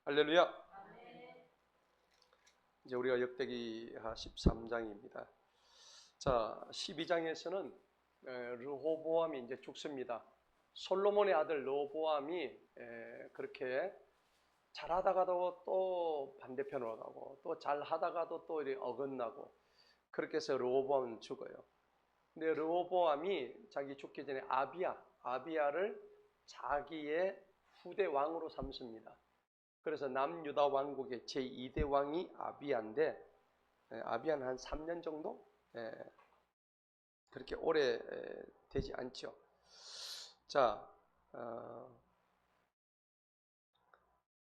할렐루야. 이제 우리가 역대기하 13장입니다. 자, 12장에서는 르호보암이 이제 죽습니다. 솔로몬의 아들 르호보암이 그렇게 잘하다가도 또 반대편으로 가고 또 잘하다가도 또 어긋나고 그렇게 해서 르호보암은 죽어요. 근데 르호보암이 자기 죽기 전에 아비야를 자기의 후대 왕으로 삼습니다. 그래서 남유다 왕국의 제2대 왕이 아비야인데, 아비야는 한 3년 정도? 그렇게 오래 되지 않죠. 자,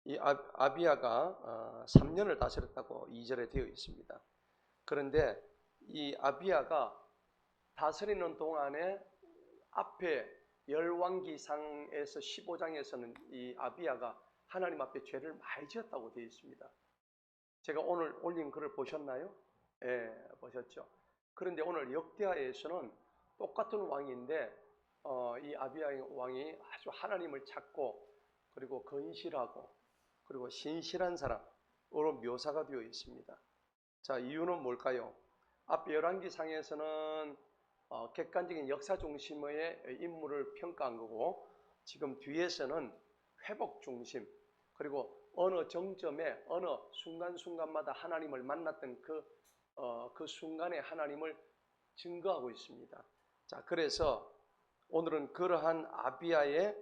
이 아비야가 3년을 다스렸다고 2절에 되어 있습니다. 그런데 이 아비야가 다스리는 동안에 앞에 열왕기상에서 15장에서는 이 아비야가 하나님 앞에 죄를 많이 지었다고 되어 있습니다. 제가 오늘 올린 글을 보셨나요? 예, 보셨죠. 그런데 오늘 역대하에서는 똑같은 왕인데 이 아비야 왕이 아주 하나님을 찾고 그리고 건실하고 그리고 신실한 사람으로 묘사가 되어 있습니다. 자, 이유는 뭘까요? 앞 열왕기상에서는 객관적인 역사 중심의 인물을 평가한 거고, 지금 뒤에서는 회복 중심, 그리고 어느 정점에 어느 순간순간마다 하나님을 만났던 그 순간에 하나님을 증거하고 있습니다. 자, 그래서 오늘은 그러한 아비야의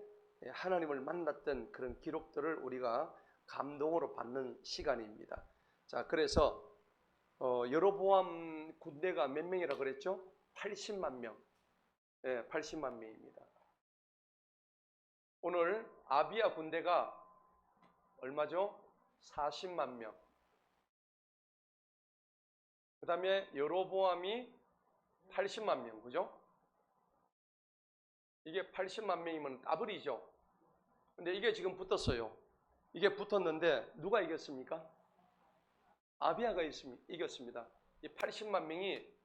하나님을 만났던 그런 기록들을 우리가 감동으로 받는 시간입니다. 자, 그래서 여로보암 군대가 몇 명이라 그랬죠? 80만 명. 80만 명입니다. 오늘 아비야 군대가 얼마죠? 40만 명. 그 다음에 여로보암이 80만 명, 그죠? 이게 80만 명이면 까불이죠. 근데 이게 지금 붙었어요. 이게 붙었는데 누가 이겼습니까? 아비야가 이겼습니다. 이 80만 명이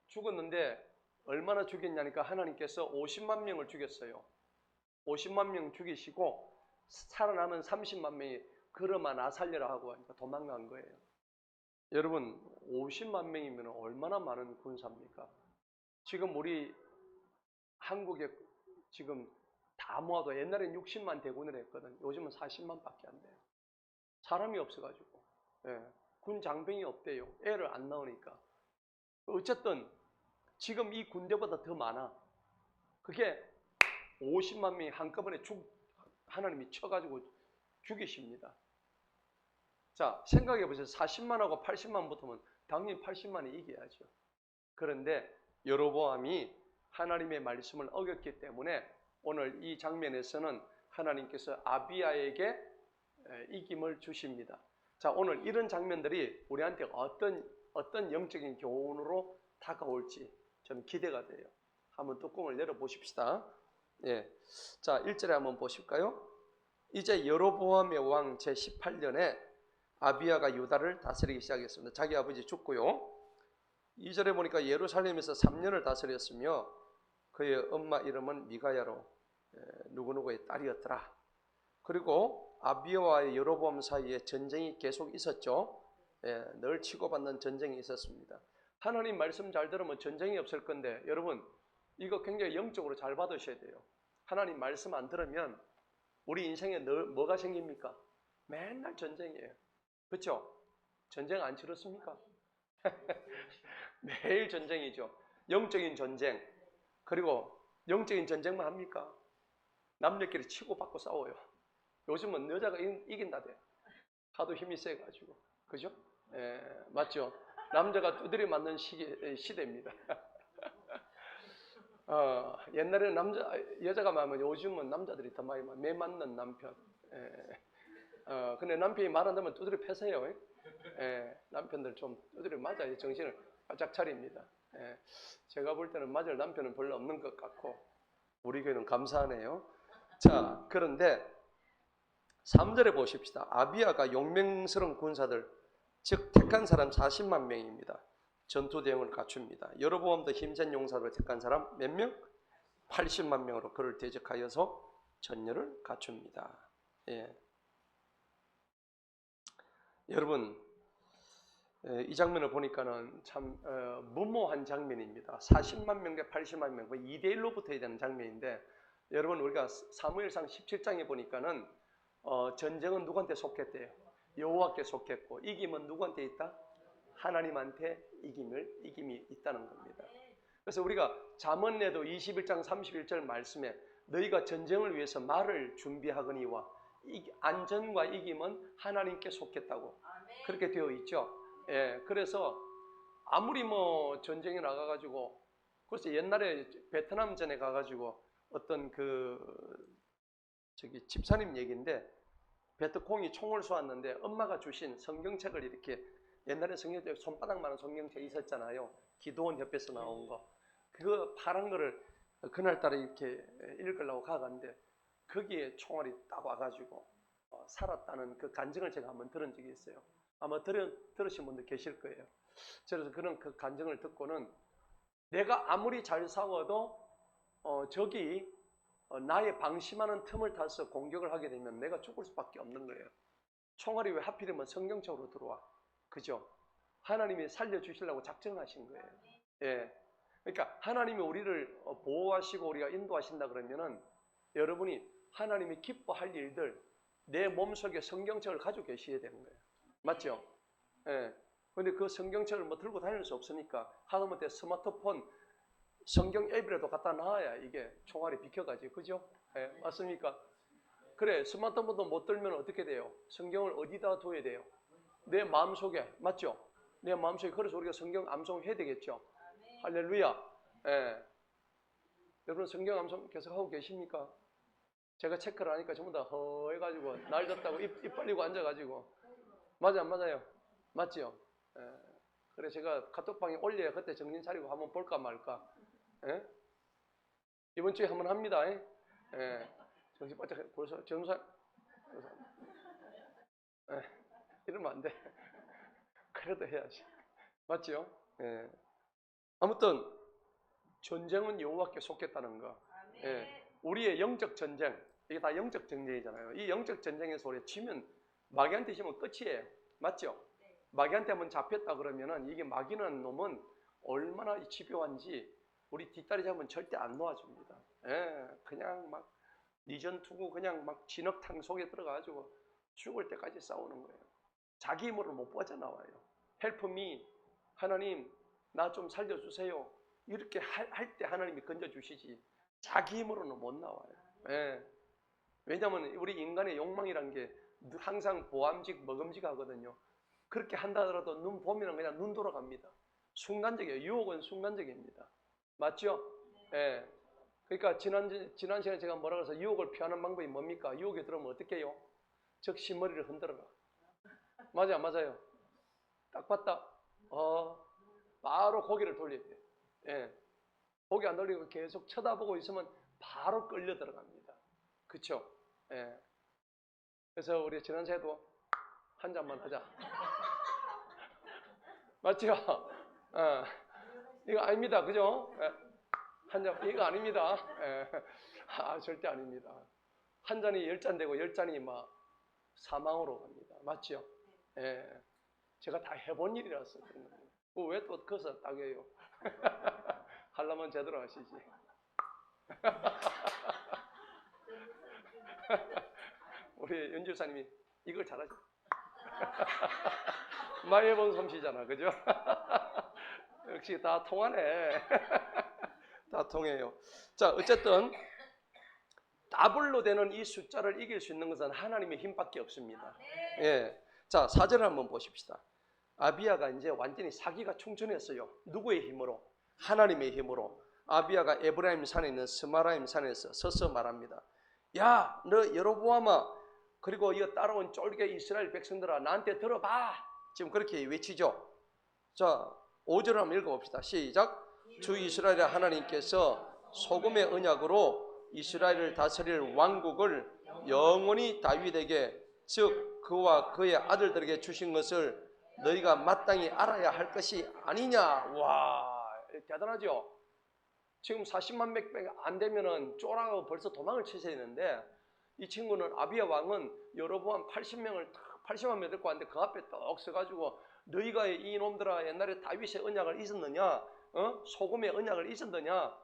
죽었는데 얼마나 죽였냐니까 하나님께서 50만 명을 죽였어요. 50만 명 죽이시고 살아남은 30만 명이 그러마 나 살려라 하고 하니까 도망간 거예요. 여러분 50만 명이면 얼마나 많은 군사입니까? 지금 우리 한국에 지금 다 모아도 옛날엔 60만 대군을 했거든. 요즘은 40만 밖에 안 돼요. 사람이 없어가지고. 군 장병이 없대요. 애를 안 낳으니까. 어쨌든 지금 이 군대보다 더 많아. 그게 50만 명이 한꺼번에 하나님이 쳐가지고 죽이십니다. 자, 생각해 보세요. 40만하고 80만 붙으면 당연히 80만이 이겨야죠. 그런데 여로보암이 하나님의 말씀을 어겼기 때문에 오늘 이 장면에서는 하나님께서 아비야에게 이김을 주십니다. 자, 오늘 이런 장면들이 우리한테 어떤 영적인 교훈으로 다가올지 좀 기대가 돼요. 한번 뚜껑을 열어보십시다. 예. 자, 1절에 한번 보실까요? 이제 여로보암의 왕 제18년에 아비야가 유다를 다스리기 시작했습니다. 자기 아버지 죽고요. 2절에 보니까 예루살렘에서 3년을 다스렸으며 그의 엄마 이름은 미가야로 누구누구의 딸이었더라. 그리고 아비야와 여로보암 사이에 전쟁이 계속 있었죠. 늘 치고받는 전쟁이 있었습니다. 하나님 말씀 잘 들으면 전쟁이 없을 건데 여러분 이거 굉장히 영적으로 잘 받으셔야 돼요. 하나님 말씀 안 들으면 우리 인생에 늘 뭐가 생깁니까? 맨날 전쟁이에요. 그렇죠? 전쟁 안 치렀습니까? 매일 전쟁이죠. 영적인 전쟁. 그리고 영적인 전쟁만 합니까? 남녀끼리 치고받고 싸워요. 요즘은 여자가 이긴다대. 하도 힘이 세가지고. 그죠? 맞죠? 남자가 두드려 맞는 시대입니다. 옛날에는 여자가 많으면 요즘은 남자들이 더 많이 매 맞는 남편. 근데 남편이 말 안 듣면 두드려 패세요. 남편들 좀 두드려 맞아야 정신을 바짝 차립니다. 제가 볼 때는 맞을 남편은 별로 없는 것 같고 우리 교회는 감사하네요. 자, 그런데 3절에 보십시다. 아비야가 용맹스러운 군사들, 즉 택한 사람 40만 명입니다. 전투 대응을 갖춥니다. 여로보암도 힘센 용사로 택한 사람 몇 명? 80만 명으로 그를 대적하여서 전열을 갖춥니다. 여러분, 이 장면을 보니까는 참 무모한 장면입니다. 40만 명 대 80만 명, 2대 1로 붙어야 되는 장면인데, 여러분 우리가 사무엘상 17장에 보니까는 전쟁은 누구한테 속했대요? 여호와께 속했고, 이김은 누구한테 있다? 하나님한테 이김이 있다는 겁니다. 그래서 우리가 잠언에도 21장 31절 말씀에 너희가 전쟁을 위해서 말을 준비하거니와 안전과 이김은 하나님께 속했다고 그렇게 되어 있죠. 예, 그래서 아무리 뭐 전쟁에 나가가지고, 그래서 옛날에 베트남전에 가가지고 어떤 집사님 얘기인데, 베트콩이 총을 쏘았는데 엄마가 주신 성경책을 이렇게, 옛날에 성경책 손바닥만한 성경책 있었잖아요. 기도원 협회에서 나온 거. 그거 파란 거를 그날따라 이렇게 읽으려고 가갔는데 거기에 총알이 딱 와가지고 살았다는 그 간증을 제가 한번 들은 적이 있어요. 아마 들으신 분들 계실 거예요. 그래서 그런 그 간증을 듣고는 내가 아무리 잘 싸워도 적이 나의 방심하는 틈을 타서 공격을 하게 되면 내가 죽을 수밖에 없는 거예요. 총알이 왜 하필이면 성경적으로 들어와? 그죠? 하나님이 살려주시려고 작정하신 거예요. 예. 그러니까 하나님이 우리를 보호하시고 우리가 인도하신다 그러면은 여러분이 하나님이 기뻐할 일들, 내 몸속에 성경책을 가지고 계셔야 되는 거예요. 맞죠? 예. 근데 그 성경책을 뭐 들고 다닐 수 없으니까 하다못해 스마트폰 성경 앱이라도 갖다 놔야 이게 총알이 비켜가지고, 그죠? 예, 맞습니까? 그래, 스마트폰도 못 들면 어떻게 돼요? 성경을 어디다 둬야 돼요? 내 마음속에, 맞죠? 내 마음속에. 그래서 우리가 성경 암송해야 되겠죠? 할렐루야. 예. 여러분 성경 암송 계속 하고 계십니까? 제가 체크를 하니까 전부 다 허해가지고 날 졌다고 입 벌리고 앉아가지고. 맞아, 안 맞아요? 맞죠? 예. 그래, 제가 카톡방에 올려야 그때 정신 차리고 한번 볼까 말까. 예? 이번 주에 한번 합니다. 예. 정신 바짝 벌써 전사. 예. 이러면 안 돼. 그래도 해야지. 맞죠? 예. 아무튼 전쟁은 여호와께 속했다는 거. 예. 우리의 영적 전쟁, 이게 다 영적 전쟁이잖아요. 이 영적 전쟁에서 우리 지면, 마귀한테 지면 끝이에요. 맞죠? 마귀한테 한번 잡혔다 그러면은 이게 마귀는 놈은 얼마나 집요한지 우리 뒷다리 잡으면 절대 안 놓아줍니다. 예. 그냥 막 니전투구 그냥 막 진흙탕 속에 들어가가지고 죽을 때까지 싸우는 거예요. 자기 힘으로 못 빠져나와요. Help me. 하나님, 나 좀 살려주세요. 이렇게 할 때 하나님이 건져주시지 자기 힘으로는 못 나와요. 예. 왜냐하면 우리 인간의 욕망이란 게 항상 보암직 먹음직 하거든요. 그렇게 한다더라도 눈 보면 그냥 눈 돌아갑니다. 순간적이에요. 유혹은 순간적입니다. 맞죠? 예. 그러니까 지난 시간에 제가 뭐라 그래서 유혹을 피하는 방법이 뭡니까? 유혹에 들어오면 어떻게 해요? 적시 머리를 흔들어라. 맞아요, 맞아요. 딱 봤다. 바로 고개를 돌려야 돼요. 예. 고개 안 돌리고 계속 쳐다보고 있으면 바로 끌려 들어갑니다. 그쵸? 예. 그래서 우리 지난 새해도 한 잔만 하자. 맞죠? 이거 아닙니다. 그죠? 예. 한 잔, 이거 아닙니다. 예. 절대 아닙니다. 한 잔이 10잔 되고 10잔이 막 사망으로 갑니다. 맞죠? 예. 제가 다 해본 일이라서 그런 겁니다. 왜 또 커서 딱이에요? 하려면 제대로 하시지. 우리 연주사님이 이걸 잘하죠. 많이 해본 솜씨잖아, 그죠? 역시 다 통하네. 다 통해요. 자, 어쨌든 더블로 되는 이 숫자를 이길 수 있는 것은 하나님의 힘밖에 없습니다. 예. 자, 4절을 한번 보십시다. 아비야가 이제 완전히 사기가 충천했어요. 누구의 힘으로? 하나님의 힘으로. 아비야가 에브라임 산에 있는 스마라임 산에서 서서 말합니다. 야, 너 여로보암아, 그리고 이거 따라온 쫄개 이스라엘 백성들아, 나한테 들어봐. 지금 그렇게 외치죠. 자, 5절을 한번 읽어봅시다. 시작. 주 이스라엘의 하나님께서 소금의 언약으로 이스라엘을 다스릴 왕국을 영원히 다윗에게, 즉 그와 그의 아들들에게 주신 것을 너희가 마땅히 알아야 할 것이 아니냐. 와, 대단하죠. 지금 40만 명 안 되면은 쫄아가고 벌써 도망을 치셔야 되는데, 이 친구는 아비야 왕은 여로보암 80명을 다 80만 명 데리고 왔는데 그 앞에 떡 서가지고 너희가 이놈들아 옛날에 다윗의 언약을 잊었느냐? 소금의 언약을 잊었느냐?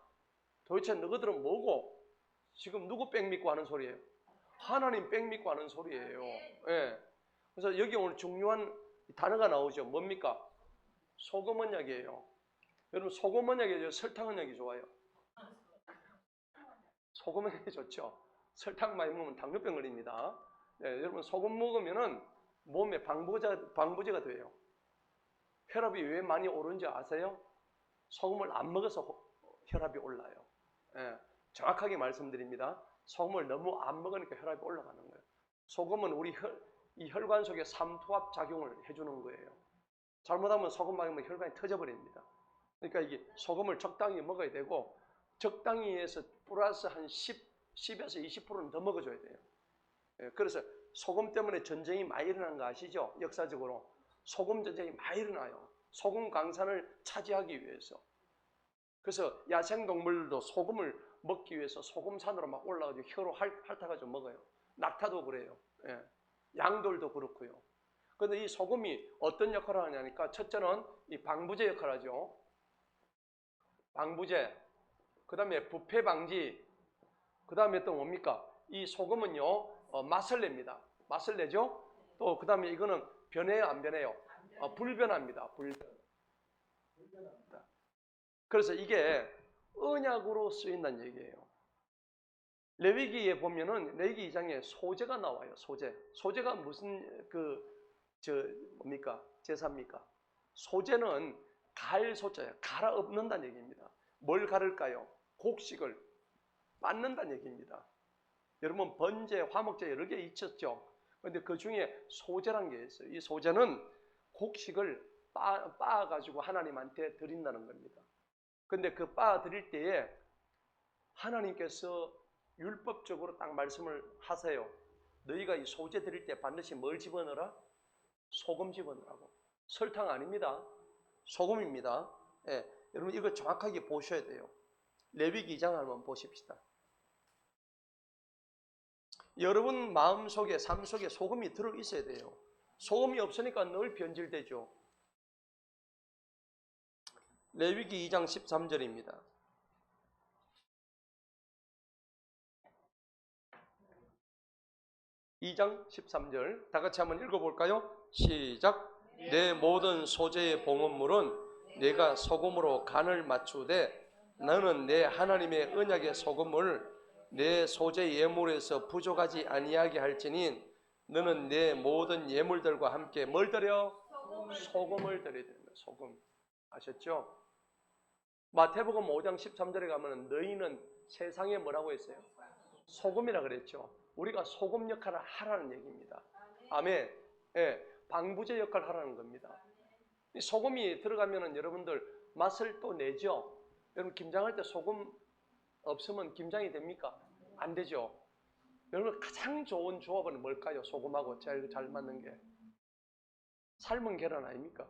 도대체 너희들은 뭐고? 지금 누구 뺑 믿고 하는 소리예요? 하나님 뺑 믿고 하는 소리예요. 예. 그래서 여기 오늘 중요한 단어가 나오죠. 뭡니까? 소금 언약이에요. 여러분 소금 언약이 설탕 언약이 좋아요. 소금 언약이 좋죠. 설탕 많이 먹으면 당뇨병 걸립니다. 네, 여러분 소금 먹으면은 몸에 방부제가 돼요. 혈압이 왜 많이 오른지 아세요? 소금을 안 먹어서 혈압이 올라요. 예, 정확하게 말씀드립니다. 소금을 너무 안 먹으니까 혈압이 올라가는 거예요. 소금은 우리 이 혈관 속에 삼투압 작용을 해주는 거예요. 잘못하면 소금 먹으면 혈관이 터져버립니다. 그러니까 이게 소금을 적당히 먹어야 되고 적당히 해서 플러스 한 10에서 20%는 더 먹어줘야 돼요. 예, 그래서 소금 때문에 전쟁이 많이 일어나는 거 아시죠? 역사적으로 소금 전쟁이 많이 일어나요. 소금 강산을 차지하기 위해서. 그래서 야생동물들도 소금을 먹기 위해서 소금산으로 막 올라가지고 혀로 핥아가지고 먹어요. 낙타도 그래요. 예, 양돌도 그렇고요. 그런데 이 소금이 어떤 역할을 하냐니까 첫째는 이 방부제 역할을 하죠. 방부제, 그 다음에 부패 방지, 그 다음에 또 뭡니까? 이 소금은요 맛을 냅니다. 맛을 내죠. 또 그 다음에 이거는 변해요 안 변해요? 불변합니다. 불변합니다. 그래서 이게 언약으로 쓰인다는 얘기예요. 레위기에 보면은 레위기 2장에 소제가 나와요. 소제가 무슨 뭡니까? 제사입니까? 소제는 갈 소자예요. 갈아 엎는다는 얘기입니다. 뭘 가를까요? 곡식을 빻는다는 얘기입니다. 여러분 번제, 화목제 여러 개 있었죠. 그런데 그 중에 소제란 게 있어요. 이 소제는 곡식을 빻아가지고 하나님한테 드린다는 겁니다. 근데 그 빻아 드릴 때에 하나님께서 율법적으로 딱 말씀을 하세요. 너희가 이 소제 드릴 때 반드시 뭘 집어넣어라? 소금 집어넣으라고. 설탕 아닙니다. 소금입니다. 예, 여러분 이거 정확하게 보셔야 돼요. 레위기 2장 한번 보십시다. 여러분 마음속에 삶 속에 소금이 들어있어야 돼요. 소금이 없으니까 늘 변질되죠. 레위기 2장 13절입니다. 2장 13절 다 같이 한번 읽어볼까요? 시작. 내 모든 소재의 봉헌물은 내가 소금으로 간을 맞추되 너는 내 하나님의 언약의 소금을 내 소재 예물에서 부족하지 아니하게 할지니 너는 내 모든 예물들과 함께 뭘 드려? 소금을 드려야 됩니다. 소금. 아셨죠? 마태복음 5장 13절에 가면 너희는 세상에 뭐라고 했어요? 소금이라 그랬죠. 우리가 소금 역할을 하라는 얘기입니다. 아멘. 예, 방부제 역할을 하라는 겁니다. 이 소금이 들어가면은 여러분들 맛을 또 내죠. 여러분 김장할 때 소금 없으면 김장이 됩니까? 안 되죠. 여러분 가장 좋은 조합은 뭘까요? 소금하고 제일 잘 맞는 게 삶은 계란 아닙니까?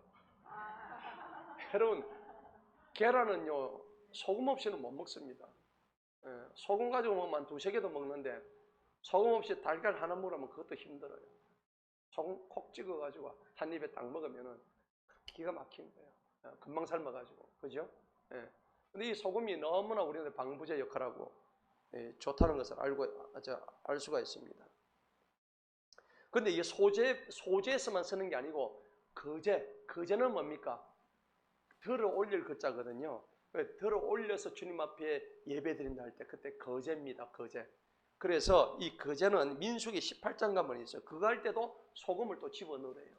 여러분 계란은요 소금 없이는 못 먹습니다. 예, 소금 가지고 먹으면 한 2-3개도 먹는데 소금 없이 달걀 하나 먹으면 그것도 힘들어요. 소금 콕 찍어가지고 한 입에 딱 먹으면은 기가 막힌 거예요. 금방 삶아가지고. 그죠? 예. 근데 이 소금이 너무나 우리한테 방부제 역할하고 좋다는 것을 알 수가 있습니다. 근데 이게 소재에서만 쓰는 게 아니고 거제는 뭡니까? 들어 올릴 거자거든요. 들어 올려서 주님 앞에 예배 드린다 할 때 그때 거제입니다. 거제. 그래서 이 거제는 민수기 18장 가면 있어요. 그거 할 때도 소금을 또 집어넣으래요.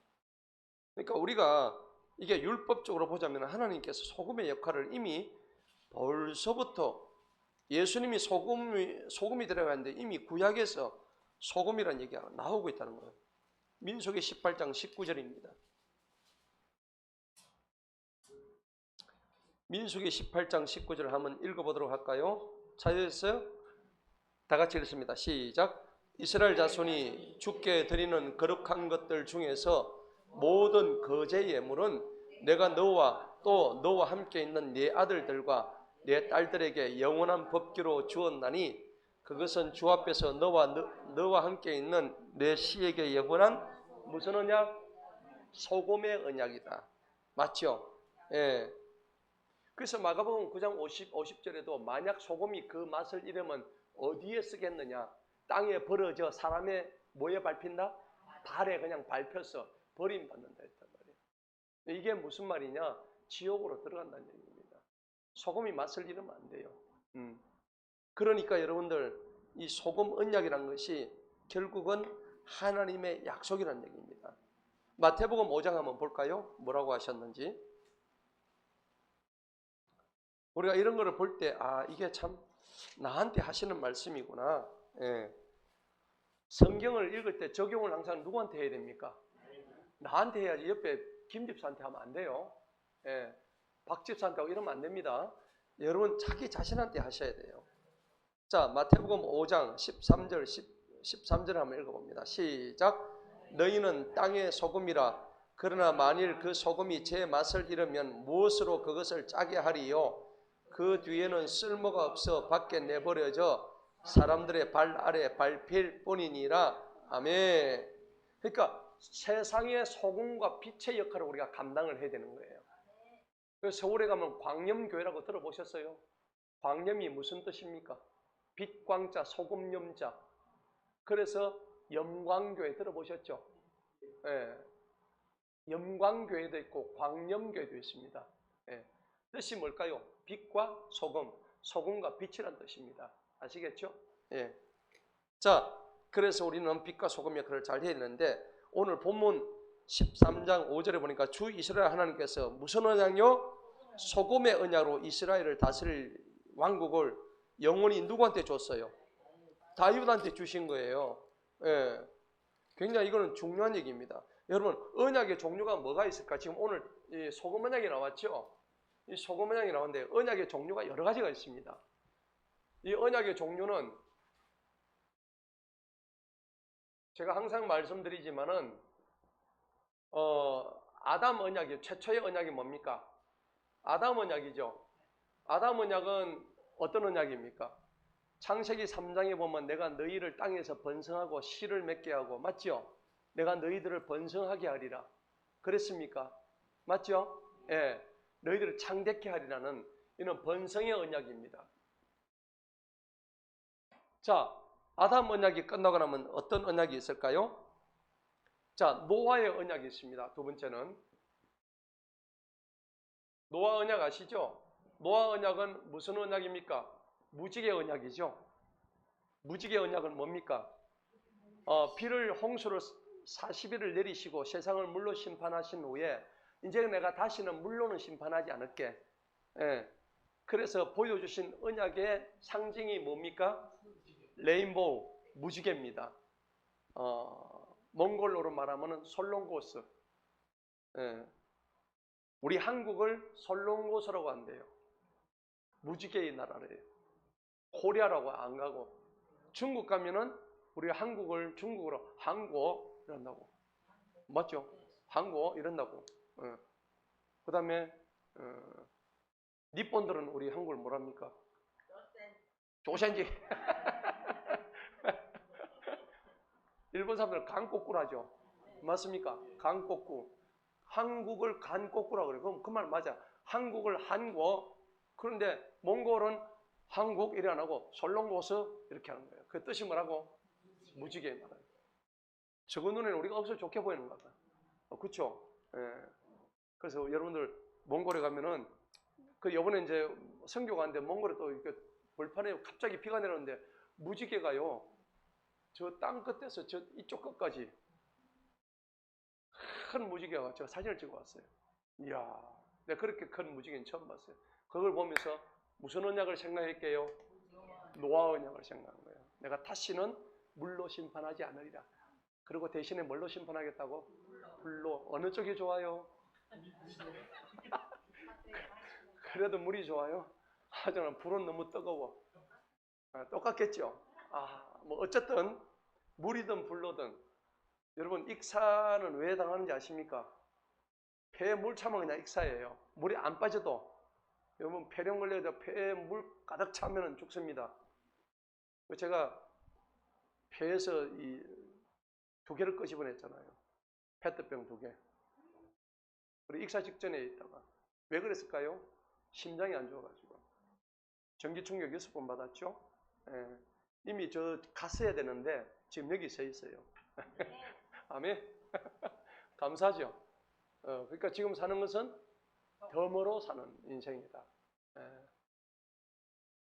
그러니까 우리가 이게 율법적으로 보자면 하나님께서 소금의 역할을 이미 벌써부터 예수님이 소금이 들어가는데 이미 구약에서 소금이라는 얘기가 나오고 있다는 거예요. 민수기 18장 19절입니다. 민수기 18장 19절을 한번 읽어보도록 할까요? 찾으셨어요? 다 같이 읽습니다. 시작. 이스라엘 자손이 주께 드리는 거룩한 것들 중에서 모든 거제 예물은 내가 너와 또 너와 함께 있는 네 아들들과 네 딸들에게 영원한 법규로 주었나니 그것은 주 앞에서 너와 함께 있는 내 씨에게 영원한 무슨 언약? 소금의 언약이다. 맞죠? 예. 그래서 마가복음 9장 50절에도 만약 소금이 그 맛을 잃으면 어디에 쓰겠느냐? 땅에 벌어져 사람의 뭐에 밟힌다? 발에 그냥 밟혀서 버림받는다 했단 말이에요. 이게 무슨 말이냐? 지옥으로 들어간다는 얘기입니다. 소금이 맛을 잃으면 안 돼요. 그러니까 여러분들 이 소금 언약이라는 것이 결국은 하나님의 약속이라는 얘기입니다. 마태복음 5장 한번 볼까요? 뭐라고 하셨는지. 우리가 이런 거를 볼 때 이게 참 나한테 하시는 말씀이구나. 예. 성경을 읽을 때 적용을 항상 누구한테 해야 됩니까? 나한테 해야지. 옆에 김 집사한테 하면 안 돼요. 예. 박 집사한테 하고 이러면 안 됩니다. 여러분 자기 자신한테 하셔야 돼요. 자, 마태복음 5장 13절 한번 읽어봅니다. 시작. 너희는 땅의 소금이라. 그러나 만일 그 소금이 제 맛을 잃으면 무엇으로 그것을 짜게 하리요? 그 뒤에는 쓸모가 없어 밖에 내버려져 사람들의 발 아래 밟힐 뿐이니라. 아멘. 그러니까 세상의 소금과 빛의 역할을 우리가 감당을 해야 되는 거예요. 그래서 서울에 가면 광염교회라고 들어보셨어요? 광염이 무슨 뜻입니까? 빛광자, 소금염자. 그래서 염광교회 들어보셨죠? 예. 염광교회도 있고 광염교회도 있습니다. 예. 뜻이 뭘까요? 빛과 소금, 소금과 빛이란 뜻입니다. 아시겠죠? 예. 자, 그래서 우리는 빛과 소금 역할을 잘 해야 되는데 오늘 본문 13장 5절에 보니까 주 이스라엘 하나님께서 무슨 언약요? 소금의 언약으로 이스라엘을 다스릴 왕국을 영원히 누구한테 줬어요? 다윗한테 주신 거예요. 예. 굉장히 이거는 중요한 얘기입니다. 여러분, 언약의 종류가 뭐가 있을까? 지금 오늘 이 소금 언약이 나왔죠? 이 소금 언약이 나왔는데 언약의 종류가 여러 가지가 있습니다. 이 언약의 종류는 제가 항상 말씀드리지만은 아담 언약이 최초의 언약이 뭡니까? 아담 언약이죠. 아담 언약은 어떤 언약입니까? 창세기 3장에 보면 내가 너희를 땅에서 번성하고 씨를 맺게 하고, 맞죠? 내가 너희들을 번성하게 하리라. 그랬습니까? 맞죠? 예. 너희들을 창대케 하리라는 이는 번성의 언약입니다. 자, 아담 언약이 끝나고 나면 어떤 언약이 있을까요? 자, 노아의 언약이 있습니다. 두 번째는 노아 언약 아시죠? 노아 언약은 무슨 언약입니까? 무지개 언약이죠. 무지개 언약은 뭡니까? 비를 홍수를 40일을 내리시고 세상을 물로 심판하신 후에 이제 내가 다시는 물로는 심판하지 않을게. 예. 그래서 보여주신 언약의 상징이 뭡니까? 레인보우, 무지개입니다. 몽골어로 말하면 솔롱고스. 예. 우리 한국을 솔롱고스라고 한대요. 무지개의 나라래요. 코리아라고 안 가고. 중국 가면은 우리 한국을 중국어로 한국 이런다고. 맞죠? 한국 이런다고. 그 다음에 니폰들은 우리 한국을 뭐랍니까? 조센지. 일본 사람들은 강꼬꾸라죠. 맞습니까? 강꼬꾸. 한국을 간꼬꾸라 그래요. 그럼 그 말 맞아. 한국을 한국. 그런데 몽골은 한국 이래 안 하고 솔롱고스 이렇게 하는 거예요. 그 뜻이 뭐라고? 무지개 말아요. 저거 눈에는 우리가 없어 좋게 보이는 거다. 그렇죠? 예. 그래서 여러분들 몽골에 가면은 그 요번에 이제 선교 가는데 몽골에 또 이렇게 벌판에 갑자기 비가 내렸는데 무지개가요. 저 땅 끝에서 저 이쪽 끝까지 큰 무지개가 제가 사진을 찍어 왔어요. 이야, 내가 그렇게 큰 무지개는 처음 봤어요. 그걸 보면서 무슨 언약을 생각할게요? 노아 언약을 생각한 거예요. 내가 다시는 물로 심판하지 않으리라. 그리고 대신에 뭘로 심판하겠다고? 불로. 어느 쪽이 좋아요? 그래도 물이 좋아요? 하지만 불은 너무 뜨거워. 똑같겠죠? 뭐 어쨌든 물이든 불로든 여러분 익사는 왜 당하는지 아십니까? 폐에 물 차면 그냥 익사예요. 물이 안 빠져도 여러분 폐렴 걸려도 폐에 물 가득 차면 죽습니다. 제가 폐에서 이 두 개를 끄집어냈잖아요. 페트병 2개. 그리고 익사 직전에 있다가. 왜 그랬을까요? 심장이 안 좋아가지고. 전기 충격 6번 받았죠? 예. 이미 저 갔어야 되는데 지금 여기 서 있어요. 아멘. 감사하죠. 그러니까 지금 사는 것은 덤으로 사는 인생이다. 예.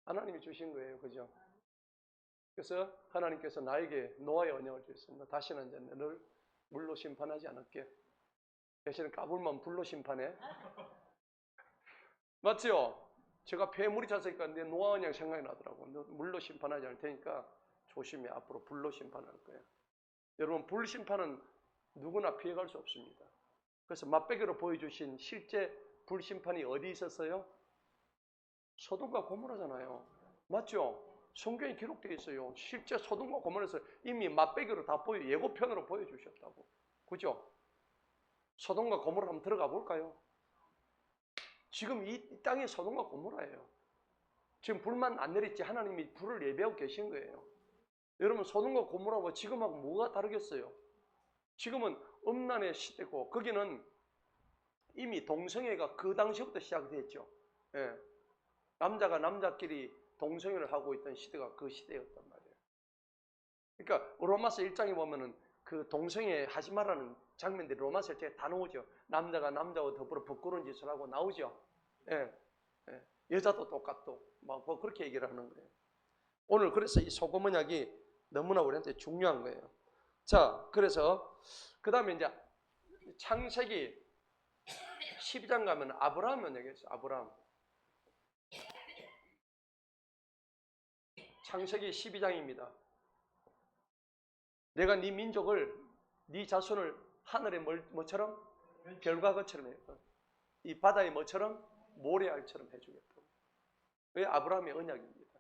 하나님이 주신 거예요, 그죠? 그래서 하나님께서 나에게 노아의 언약을 주셨습니다. 다시는 이제 너를 물로 심판하지 않을게. 대신에 까불면 불로 심판해. 맞죠? 제가 폐물이 찼으니까 내 노아 언약 생각이 나더라고. 너 물로 심판하지 않을 테니까 조심해. 앞으로 불로 심판할 거야. 여러분, 불 심판은 누구나 피해갈 수 없습니다. 그래서 맛배기로 보여주신 실제 불 심판이 어디 있었어요? 소돔과 고모라잖아요. 맞죠? 성경에 기록되어 있어요. 실제 소돔과 고모라에서 이미 맛배기로 다 예고편으로 보여주셨다고. 그죠? 소돔과 고모라 한번 들어가 볼까요? 지금 이 땅이 소돔과 고모라예요. 지금 불만 안 내렸지 하나님이 불을 예배하고 계신 거예요. 여러분, 소돔과 고모라와 지금하고 뭐가 다르겠어요? 지금은 음란의 시대고 거기는 이미 동성애가 그 당시부터 시작됐죠. 예. 남자가 남자끼리 동성애를 하고 있던 시대가 그 시대였단 말이에요. 그러니까 로마서 1장에 보면은 그 동성애 하지 말라는 장면들이 로마서 1장에 다 나오죠. 남자가 남자와 더불어 부끄러운 짓을 하고 나오죠. 예. 예. 여자도 똑같고 막 뭐 그렇게 얘기를 하는 거예요. 오늘 그래서 이 소금 언약이 너무나 우리한테 중요한 거예요. 자, 그래서 그 다음에 이제 창세기 12장 가면 아브라함 언약이 있어요. 아브라함. 창세기 12장입니다. 내가 네 민족을, 네 자손을 하늘의 뭐처럼? 별과 것처럼 해. 이 바다의 뭐처럼? 모래알처럼 해주겠다고. 왜? 아브라함의 언약입니다.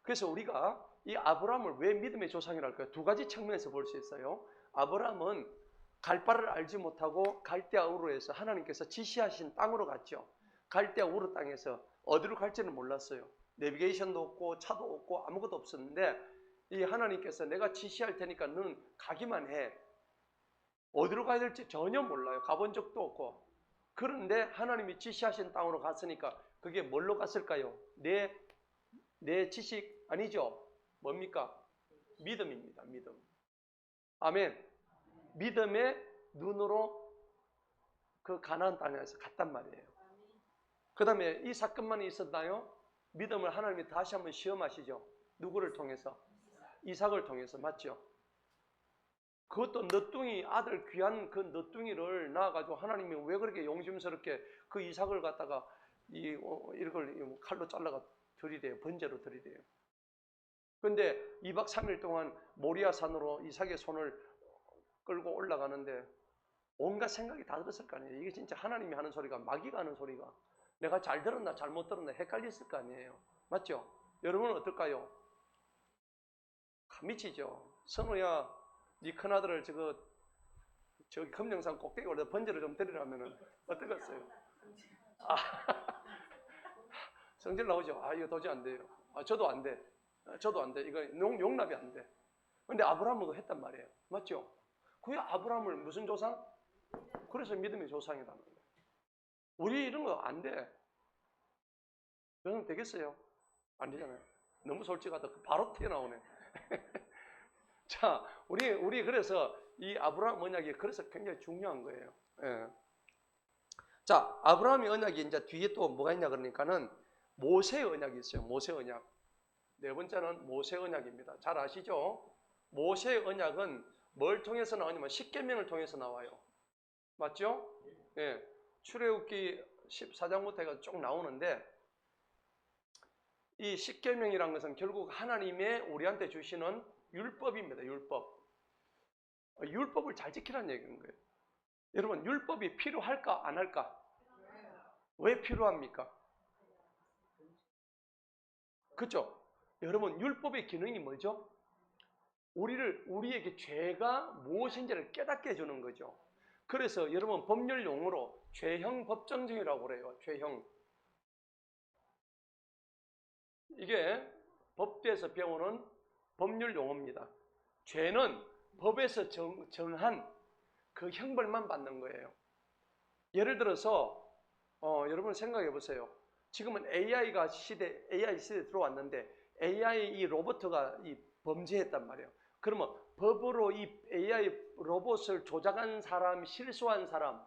그래서 우리가 이 아브라함을 왜 믿음의 조상이라 할까요? 두 가지 측면에서 볼 수 있어요. 아브라함은 갈 바를 알지 못하고 갈대아 우르에서 하나님께서 지시하신 땅으로 갔죠. 갈대아 우르 땅에서 어디로 갈지는 몰랐어요. 내비게이션도 없고 차도 없고 아무것도 없었는데 이 하나님께서 내가 지시할 테니까 너는 가기만 해. 어디로 가야 될지 전혀 몰라요. 가본 적도 없고. 그런데 하나님이 지시하신 땅으로 갔으니까 그게 뭘로 갔을까요? 내 지식 아니죠? 뭡니까? 믿음입니다. 믿음. 아멘. 믿음의 눈으로 그 가나안 땅에서 갔단 말이에요. 그 다음에 이 사건만이 있었나요? 믿음을 하나님이 다시 한번 시험하시죠. 누구를 통해서? 이삭을 통해서. 맞죠? 그것도 너뚱이 아들 귀한 그 너뚱이를 낳아가지고 하나님이 왜 그렇게 용심스럽게 그 이삭을 갖다가 이걸 칼로 잘라가 들이대요. 번제로 들이대요. 근데 2박 3일 동안 모리아 산으로 이삭의 손을 끌고 올라가는데 온갖 생각이 다 들었을 거 아니에요. 이게 진짜 하나님이 하는 소리가 마귀가 하는 소리가 내가 잘 들었나 잘못 들었나 헷갈렸을 거 아니에요. 맞죠? 여러분은 어떨까요? 미치죠. 선우야, 네 큰아들을 저기 금령산 꼭대기 올려 번제를 좀 드리라면은 어떻겠어요? 아, 성질 나오죠. 아, 이거 도저히 안 돼요. 아, 저도 안 돼. 저도 안 돼. 이거 용납이 안 돼. 근데 아브라함은 그거 했단 말이에요. 맞죠? 그게 아브라함을 무슨 조상? 그래서 믿음의 조상이라는 거예요. 우리 이런 거 안 돼. 여러분 되겠어요? 안 되잖아요. 너무 솔직하다. 바로 튀어나오네. 자, 우리 그래서 이 아브라함 언약이 그래서 굉장히 중요한 거예요. 예. 자, 아브라함의 언약이 이제 뒤에 또 뭐가 있냐 그러니까는 모세의 언약이 있어요. 모세의 언약. 네 번째는 모세의 언약입니다. 잘 아시죠? 모세의 언약은 뭘 통해서 나오냐면 십계명을 통해서 나와요. 맞죠? 예. 출애굽기 14장부터 해가 쭉 나오는데 이 십계명이라는 것은 결국 하나님의 우리한테 주시는 율법입니다. 율법. 율법을 잘 지키라는 얘기인 거예요. 여러분, 율법이 필요할까 안 할까? 왜 필요합니까? 그렇죠? 여러분, 율법의 기능이 뭐죠? 우리에게 죄가 무엇인지를 깨닫게 해주는 거죠. 그래서 여러분 법률 용어로 죄형 법정정이라고 그래요. 죄형. 이게 법대에서 배우는 법률 용어입니다. 죄는 법에서 정한 그 형벌만 받는 거예요. 예를 들어서 여러분 생각해 보세요. 지금은 AI 시대 들어왔는데 AI 이 로봇가 이 범죄했단 말이에요. 그러면 법으로 이 AI 로봇을 조작한 사람, 실수한 사람,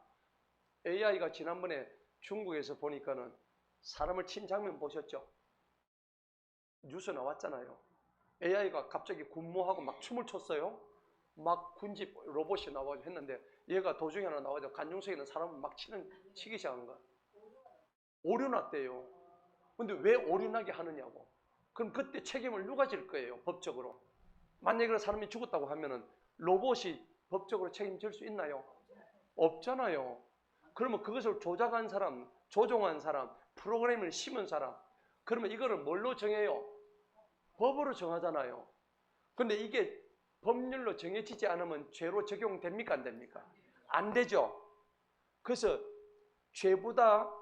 AI가 지난번에 중국에서 보니까는 사람을 친 장면 보셨죠? 뉴스 나왔잖아요. AI가 갑자기 군무하고 막 춤을 췄어요. 막 군집 로봇이 나와서 했는데 얘가 도중에 하나 나와서 관중석에 있는 사람을 막 치기 시작한 거야. 오류났대요. 근데 왜 오류나게 하느냐고. 그럼 그때 책임을 누가 질 거예요? 법적으로. 만약에 그 사람이 죽었다고 하면은 로봇이 법적으로 책임질 수 있나요? 없잖아요. 그러면 그것을 조작한 사람, 조종한 사람, 프로그램을 심은 사람, 그러면 이거를 뭘로 정해요? 법으로 정하잖아요. 근데 이게 법률로 정해지지 않으면 죄로 적용됩니까? 안 됩니까? 안 되죠. 그래서 죄보다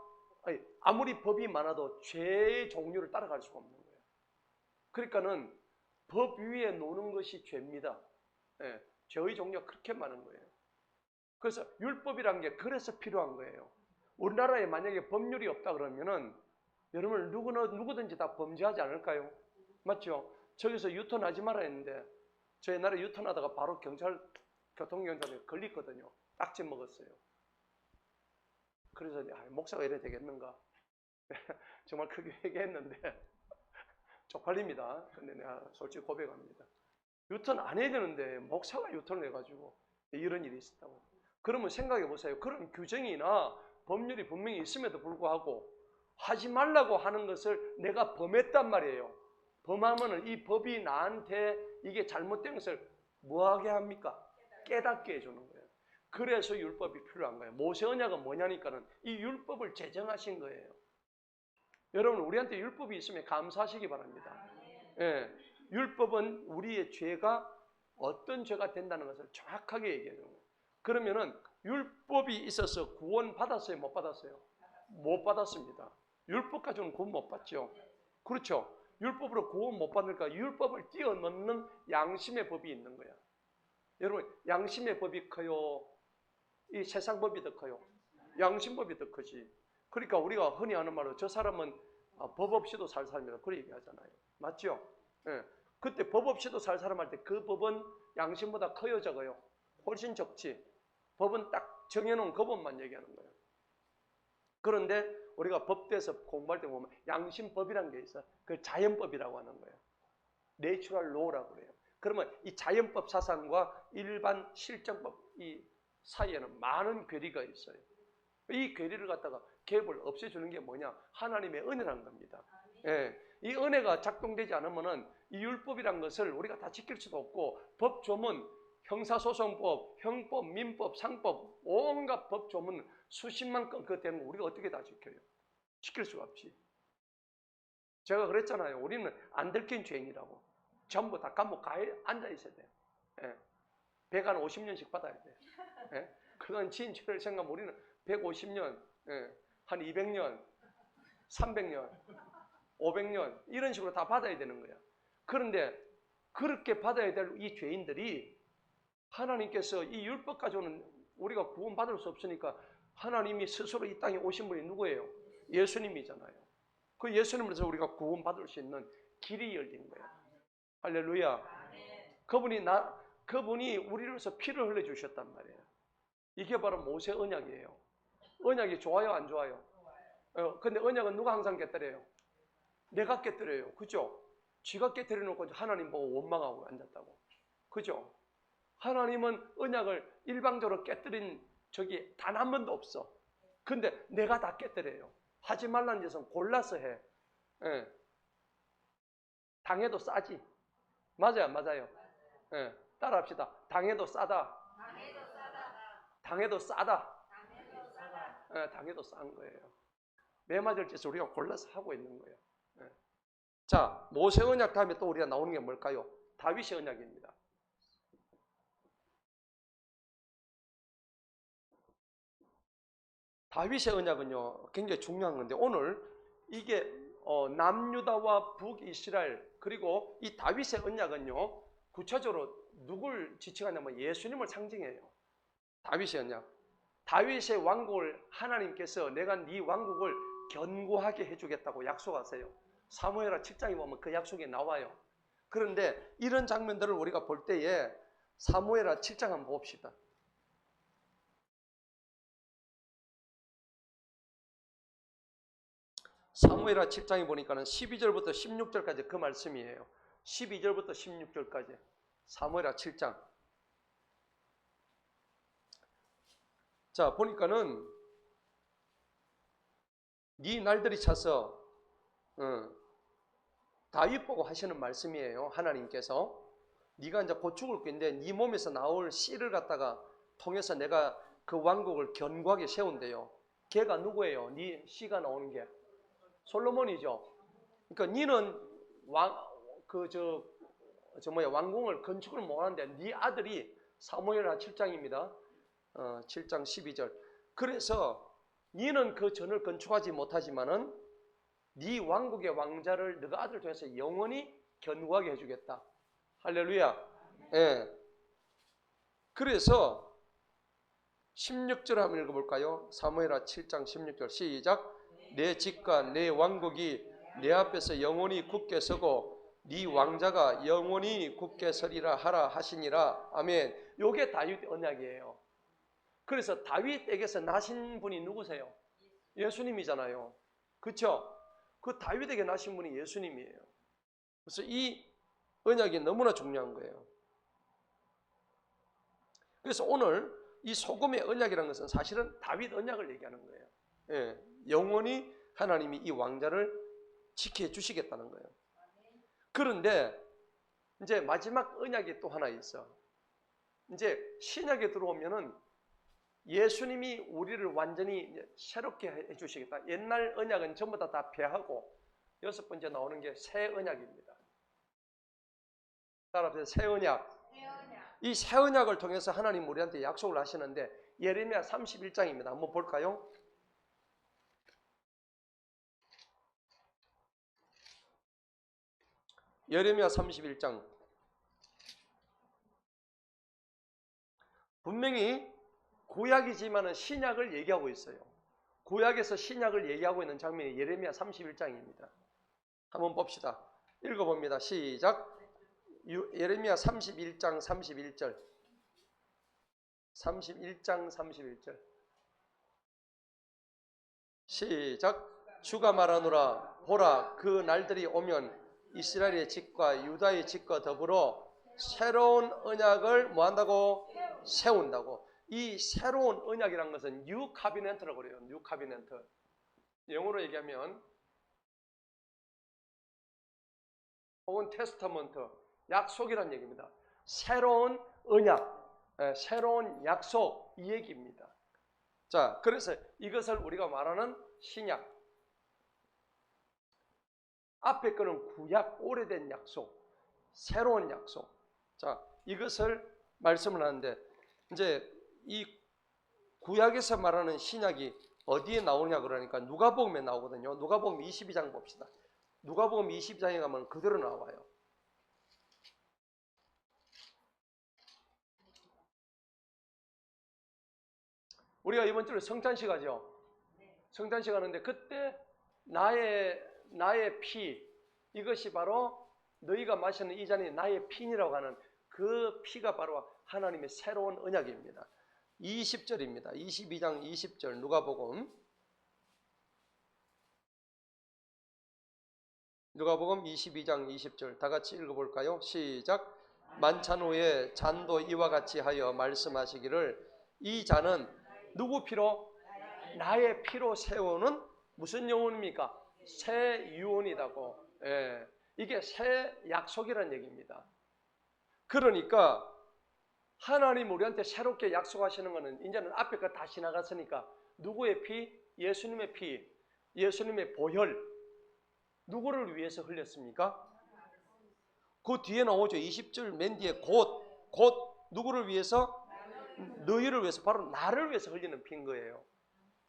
아무리 법이 많아도 죄의 종류를 따라갈 수가 없는 거예요. 그러니까는 법 위에 노는 것이 죄입니다. 예, 죄의 종류가 그렇게 많은 거예요. 그래서 율법이란 게 그래서 필요한 거예요. 우리나라에 만약에 법률이 없다 그러면은 여러분 누구든지 다 범죄하지 않을까요? 맞죠? 저기서 유턴하지 말아 했는데 저 옛날에 유턴하다가 바로 교통경찰에 걸렸거든요. 딱지 먹었어요. 그래서 목사가 이래 되겠는가? 정말 크게 회개했는데 쪽팔립니다. 근데 내가 솔직히 고백합니다. 유턴 안 해야 되는데 목사가 유턴을 해가지고 이런 일이 있었다고. 그러면 생각해 보세요. 그런 규정이나 법률이 분명히 있음에도 불구하고 하지 말라고 하는 것을 내가 범했단 말이에요. 범하면 이 법이 나한테 이게 잘못된 것을 뭐하게 합니까? 깨닫게 해주는 거예요. 그래서 율법이 필요한 거예요. 모세 언약은 뭐냐니까는 이 율법을 제정하신 거예요. 여러분 우리한테 율법이 있으면 감사하시기 바랍니다. 예, 율법은 우리의 죄가 어떤 죄가 된다는 것을 정확하게 얘기해 주는 거예요. 그러면은 율법이 있어서 구원 받았어요? 못 받았어요? 못 받았습니다. 율법 가지고는 구원 못 받죠. 그렇죠? 율법으로 구원 못 받으니까 율법을 뛰어넘는 양심의 법이 있는 거야. 여러분 양심의 법이 커요? 이 세상 법이 더 커요? 양심법이 더 크지. 그러니까 우리가 흔히 하는 말로 저 사람은 법 없이도 살 사람이라 그렇게 얘기하잖아요. 맞죠? 예. 그때 법 없이도 살 사람 할 때 그 법은 양심보다 커요, 적어요? 훨씬 적지. 법은 딱 정해놓은 그 법만 얘기하는 거예요. 그런데 우리가 법대에서 공부할 때 보면 양심법이라는 게 있어요. 그걸 자연법이라고 하는 거예요. 내추럴 로우라고 그래요. 그러면 이 자연법 사상과 일반 실정법 이 사이에는 많은 괴리가 있어요. 이 괴리를 갖다가 갭을 없애주는 게 뭐냐? 하나님의 은혜라는 겁니다. 예, 이 은혜가 작동되지 않으면은 이 율법이란 것을 우리가 다 지킬 수도 없고 법조문, 형사소송법, 형법, 민법, 상법 온갖 법조문 수십만 건 그거 되는 거 우리가 어떻게 다 지켜요? 지킬 수가 없지. 제가 그랬잖아요. 우리는 안 들킨 죄인이라고. 전부 다 감옥 가에 앉아 있어야 돼요. 예. 150년씩 받아야 돼요. 예. 그건 진죄를 생각하면 우리는 150년, 예. 한 200년, 300년, 500년 이런 식으로 다 받아야 되는 거야. 그런데 그렇게 받아야 될 이 죄인들이 하나님께서 이 율법 가지고는 우리가 구원받을 수 없으니까 하나님이 스스로 이 땅에 오신 분이 누구예요? 예수님이잖아요. 그 예수님으로서 우리가 구원받을 수 있는 길이 열린 거예요. 할렐루야. 그분이 우리로서 피를 흘려주셨단 말이에요. 이게 바로 모세 언약이에요. 언약이 좋아요, 안 좋아요? 근데 언약은 누가 항상 깨뜨려요? 내가 깨뜨려요. 그죠? 쥐가 깨뜨려 놓고 하나님 보고 원망하고 앉았다고. 그죠? 하나님은 언약을 일방적으로 깨뜨린 적이 단 한 번도 없어. 근데 내가 다 깨뜨려요. 하지 말라는 짓은 골라서 해. 예. 당해도 싸지. 맞아요, 맞아요. 예. 따라합시다. 당해도 싸다. 당해도 싸다. 예, 당해도 싼 거예요. 매 맞을 짓을 우리가 골라서 하고 있는 거예요. 예. 자, 모세 언약 다음에 또 우리가 나오는 게 뭘까요? 다윗의 언약입니다. 다윗의 언약은요 굉장히 중요한 건데 오늘 이게 남유다와 북이스라엘 그리고 이 다윗의 언약은요 구체적으로 누굴 지칭하냐면 예수님을 상징해요. 다윗의 언약. 다윗의 왕국을 하나님께서 내가 네 왕국을 견고하게 해주겠다고 약속하세요. 사무엘하 7장에 보면 그 약속이 나와요. 그런데 이런 장면들을 우리가 볼 때에 사무엘하 7장 한번 봅시다. 사무엘하 7장에 보니까는 12절부터 16절까지 그 말씀이에요. 12절부터 16절까지 사무엘하 7장. 자, 보니까는 네 날들이 차서 다윗 보고 하시는 말씀이에요. 하나님께서 네가 이제 곧 죽을 건데 네 몸에서 나올 씨를 갖다가 통해서 내가 그 왕국을 견고하게 세운대요. 걔가 누구예요? 네 씨가 나오는 게 솔로몬이죠. 그러니까 너는 왕궁을 건축을 못하는데 네 아들이 사무엘하 7장입니다. 7장 12절. 그래서 너는 그 전을 건축하지 못하지만은 네 왕국의 왕자를 너가 아들을 통해서 영원히 견고하게 해주겠다. 할렐루야. 예. 그래서 16절 한번 읽어볼까요? 사무엘하 7장 16절 시작. 내 집과 내 왕국이 내 앞에서 영원히 굳게 서고 네 왕자가 영원히 굳게 서리라 하라 하시니라. 아멘. 요게 다윗 언약이에요. 그래서 다윗에게서 나신 분이 누구세요? 예수님이잖아요. 그렇죠? 그 다윗에게 나신 분이 예수님이에요. 그래서 이 언약이 너무나 중요한 거예요. 그래서 오늘 이 소금의 언약이라는 것은 사실은 다윗 언약을 얘기하는 거예요. 예, 영원히 하나님이 이 왕자를 지켜주시겠다는 거예요. 그런데 이제 마지막 언약이 또 하나 있어. 이제 신약에 들어오면은 예수님이 우리를 완전히 새롭게 해주시겠다. 옛날 언약은 전부 다 폐하고 여섯 번째 나오는 게 새 언약입니다. 따라서 새 언약. 이 새 언약을 통해서 하나님 우리한테 약속을 하시는데 예레미야 31장입니다. 한번 볼까요? 예레미야 31장. 분명히 구약이지만은 신약을 얘기하고 있어요. 구약에서 신약을 얘기하고 있는 장면이 예레미야 31장입니다. 한번 봅시다. 읽어봅니다. 시작. 예레미야 31장 31절. 31장 31절. 시작. 주가 말하노라. 보라, 그 날들이 오면 이스라엘의 집과 유다의 집과 더불어 새로운 언약을 뭐한다고? 세운다고. 이 새로운 언약이라는 것은 뉴 카비넨트라고 그래요. 뉴 카비넨트. 영어로 얘기하면 혹은 테스터먼트, 약속이라는 얘기입니다. 새로운 언약, 새로운 약속, 이 얘기입니다. 자, 그래서 이것을 우리가 말하는 신약. 앞에 거는 구약, 오래된 약속, 새로운 약속. 자, 이것을 말씀을 하는데 이제 이 구약에서 말하는 신약이 어디에 나오냐 그러니까 누가복음에 나오거든요. 누가복음 22장 봅시다. 누가복음 22장에 가면 그대로 나와요. 우리가 이번 주에 성찬식 하죠. 성찬식 하는데 그때 나의 피, 이것이 바로 너희가 마시는 이 잔이 나의 피니라고 하는 그 피가 바로 하나님의 새로운 언약입니다. 20절입니다. 22장 20절 누가복음 22장 20절 다 같이 읽어볼까요? 시작. 만찬 후에 잔도 이와 같이 하여 말씀하시기를 이 잔은 누구 피로? 나의 피로 세우는 무슨 유언입니까? 새 유언이라고. 예, 이게 새 약속이라는 얘기입니다. 그러니까 하나님 우리한테 새롭게 약속하시는 것은 이제는 앞에 거 다 지나갔으니까 누구의 피? 예수님의 피, 예수님의 보혈. 누구를 위해서 흘렸습니까? 그 뒤에 나오죠. 20절 맨 뒤에 곧 누구를 위해서? 너희를 위해서, 바로 나를 위해서 흘리는 피인 거예요.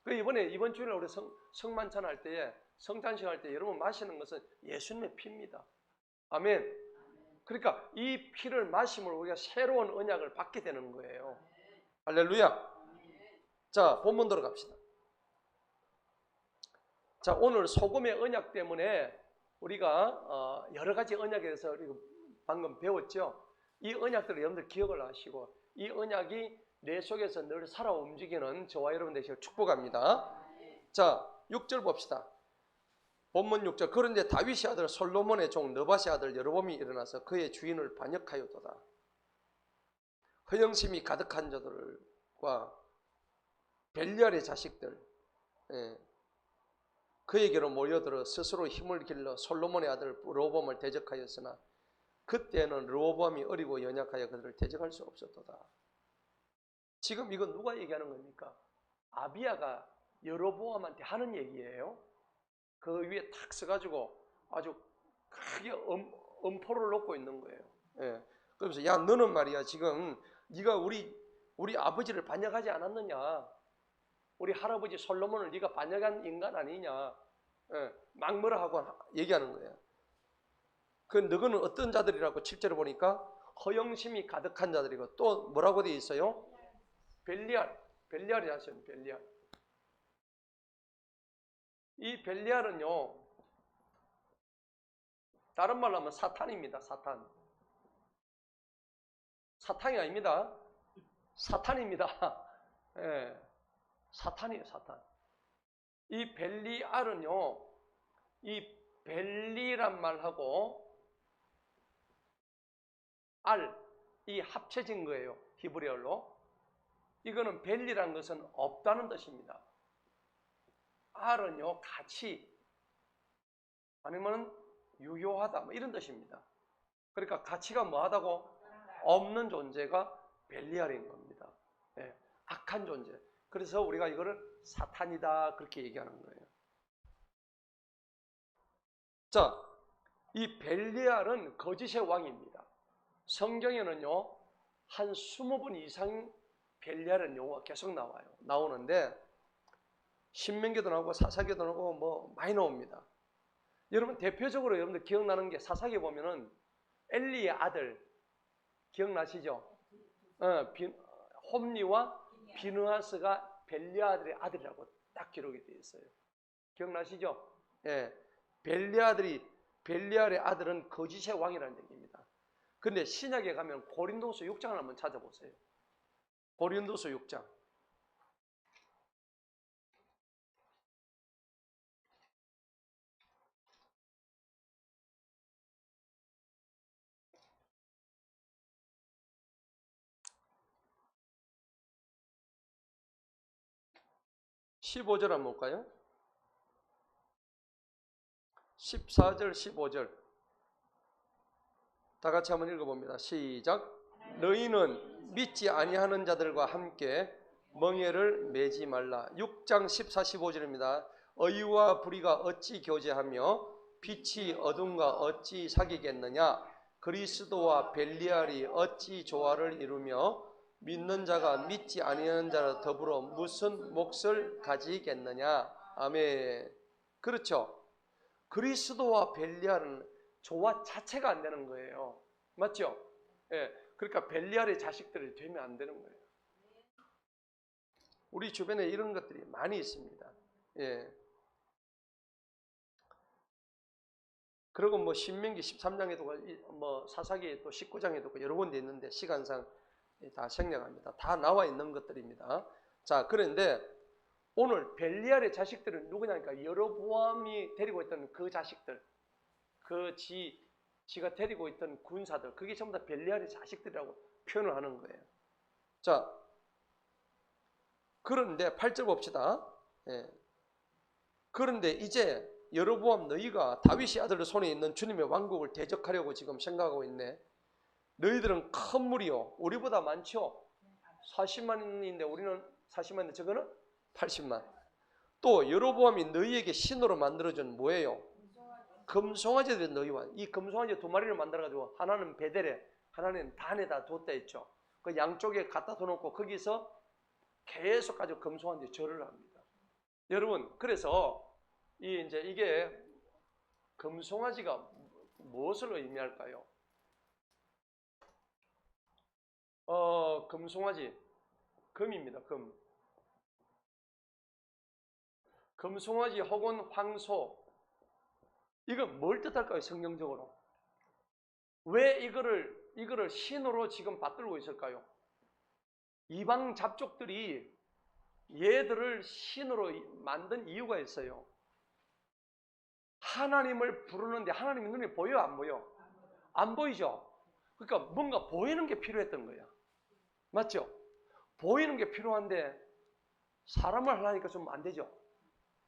이번 주일에 우리 성만찬 할 때에, 성찬식 할 때 여러분 마시는 것은 예수님의 피입니다. 아멘. 그러니까 이 피를 마심으로 우리가 새로운 언약을 받게 되는 거예요. 할렐루야. 자, 본문 들어갑시다. 자, 오늘 소금의 언약 때문에 우리가 여러 가지 언약에 대해서 방금 배웠죠. 이 언약들을 여러분들 기억을 하시고 이 언약이 내 속에서 늘 살아 움직이는 저와 여러분 되시길 축복합니다. 자, 6절 봅시다. 본문 6절. 그런데 다윗의 아들 솔로몬의 종 느밧의 아들 여로보암이 일어나서 그의 주인을 반역하였도다. 허영심이 가득한 자들과 벨리알의 자식들, 그에게로 모여들어 스스로 힘을 길러 솔로몬의 아들 르호보암을 대적하였으나 그때는 르호보암이 어리고 연약하여 그들을 대적할 수 없었도다. 지금 이건 누가 얘기하는 겁니까? 아비야가 여로보암한테 하는 얘기예요. 그 위에 탁 써가지고 아주 크게 엄포를 놓고 있는 거예요. 예. 그러면서 야 너는 말이야 지금 네가 우리 아버지를 반역하지 않았느냐? 우리 할아버지 솔로몬을 네가 반역한 인간 아니냐? 예. 막 뭐라 하고 얘기하는 거예요. 그 너희는 어떤 자들이라고 7절에 보니까 허영심이 가득한 자들이고 또 뭐라고 되어 있어요? 벨리알이 하시는 벨리알. 이 벨리알은요 다른 말로 하면 사탄입니다. 사탄이 아닙니다. 사탄입니다. 예, 사탄이에요. 사탄. 이 벨리알은요 이 벨리란 말하고 이 합쳐진 거예요. 히브리어로. 이거는 벨리라는 것은 없다는 뜻입니다. 알은요 같이 아니면 유효하다 뭐 이런 뜻입니다. 그러니까 가치가 뭐하다고? 없는 존재가 벨리알인 겁니다. 네, 악한 존재. 그래서 우리가 이거를 사탄이다 그렇게 얘기하는 거예요. 자, 이 벨리알은 거짓의 왕입니다. 성경에는요 한 20번 이상 벨리알은 용어가 계속 나오는데 신명기도 나오고 사사기도 나오고 뭐 많이 나옵니다. 여러분 대표적으로 여러분들 기억나는 게 사사기 보면은 엘리의 아들 기억나시죠? 홈리와 비느하스가 벨리아들의 아들이라고 딱 기록이 되어 있어요. 기억나시죠? 예, 벨리알의 아들은 거짓의 왕이라는 얘기입니다. 근데 신약에 가면 고린도서 6장을 한번 찾아보세요. 고린도서 6장. 15절 한번 볼까요? 14절, 15절. 다 같이 한번 읽어봅니다. 시작. 너희는 믿지 아니하는 자들과 함께 멍에를 매지 말라. 6장 14, 15절입니다. 의와 불의가 어찌 교제하며 빛이 어둠과 어찌 사귀겠느냐? 그리스도와 벨리알이 어찌 조화를 이루며 믿는 자가 믿지 아니하는 자와 더불어 무슨 몫을 가지겠느냐? 아멘. 그렇죠. 그리스도와 벨리알은 조화 자체가 안 되는 거예요. 맞죠? 예. 그러니까 벨리알의 자식들이 되면 안 되는 거예요. 우리 주변에 이런 것들이 많이 있습니다. 예. 그리고 뭐 신명기 13장에도 뭐 사사기 또 19장에도 여러 군데 있는데 시간상 다 생략합니다. 다 나와 있는 것들입니다. 자, 그런데 오늘 벨리알의 자식들은 누구냐니까 여로보암이 데리고 있던 그 자식들, 지가 데리고 있던 군사들, 그게 전부 다 벨리알의 자식들이라고 표현을 하는 거예요. 자, 그런데 8절 봅시다. 예. 그런데 이제 여로보암 너희가 다윗의 아들 손에 있는 주님의 왕국을 대적하려고 지금 생각하고 있네. 너희들은 큰 무리요. 우리보다 많죠. 40만인데 우리는 40만인데 저거는 80만. 또 여로보암이 너희에게 신으로 만들어준 뭐예요? 금송아지들이 너희와. 이 금송아지 두 마리를 만들어가지고 하나는 베델에 하나는 단에다 뒀다 했죠. 그 양쪽에 갖다 둬놓고 거기서 계속 가지고 금송아지 절을 합니다. 여러분 그래서 이게 금송아지가 무엇을 의미할까요? 금송아지 금입니다. 금. 금송아지 혹은 황소. 이건 뭘 뜻할까요? 성경적으로. 왜 이거를 신으로 지금 받들고 있을까요? 이방 잡족들이 얘들을 신으로 만든 이유가 있어요. 하나님을 부르는데 하나님의 눈에 보여, 안 보여? 안 보이죠? 그러니까 뭔가 보이는 게 필요했던 거야. 맞죠? 보이는 게 필요한데 사람을 하려니까 좀 안 되죠.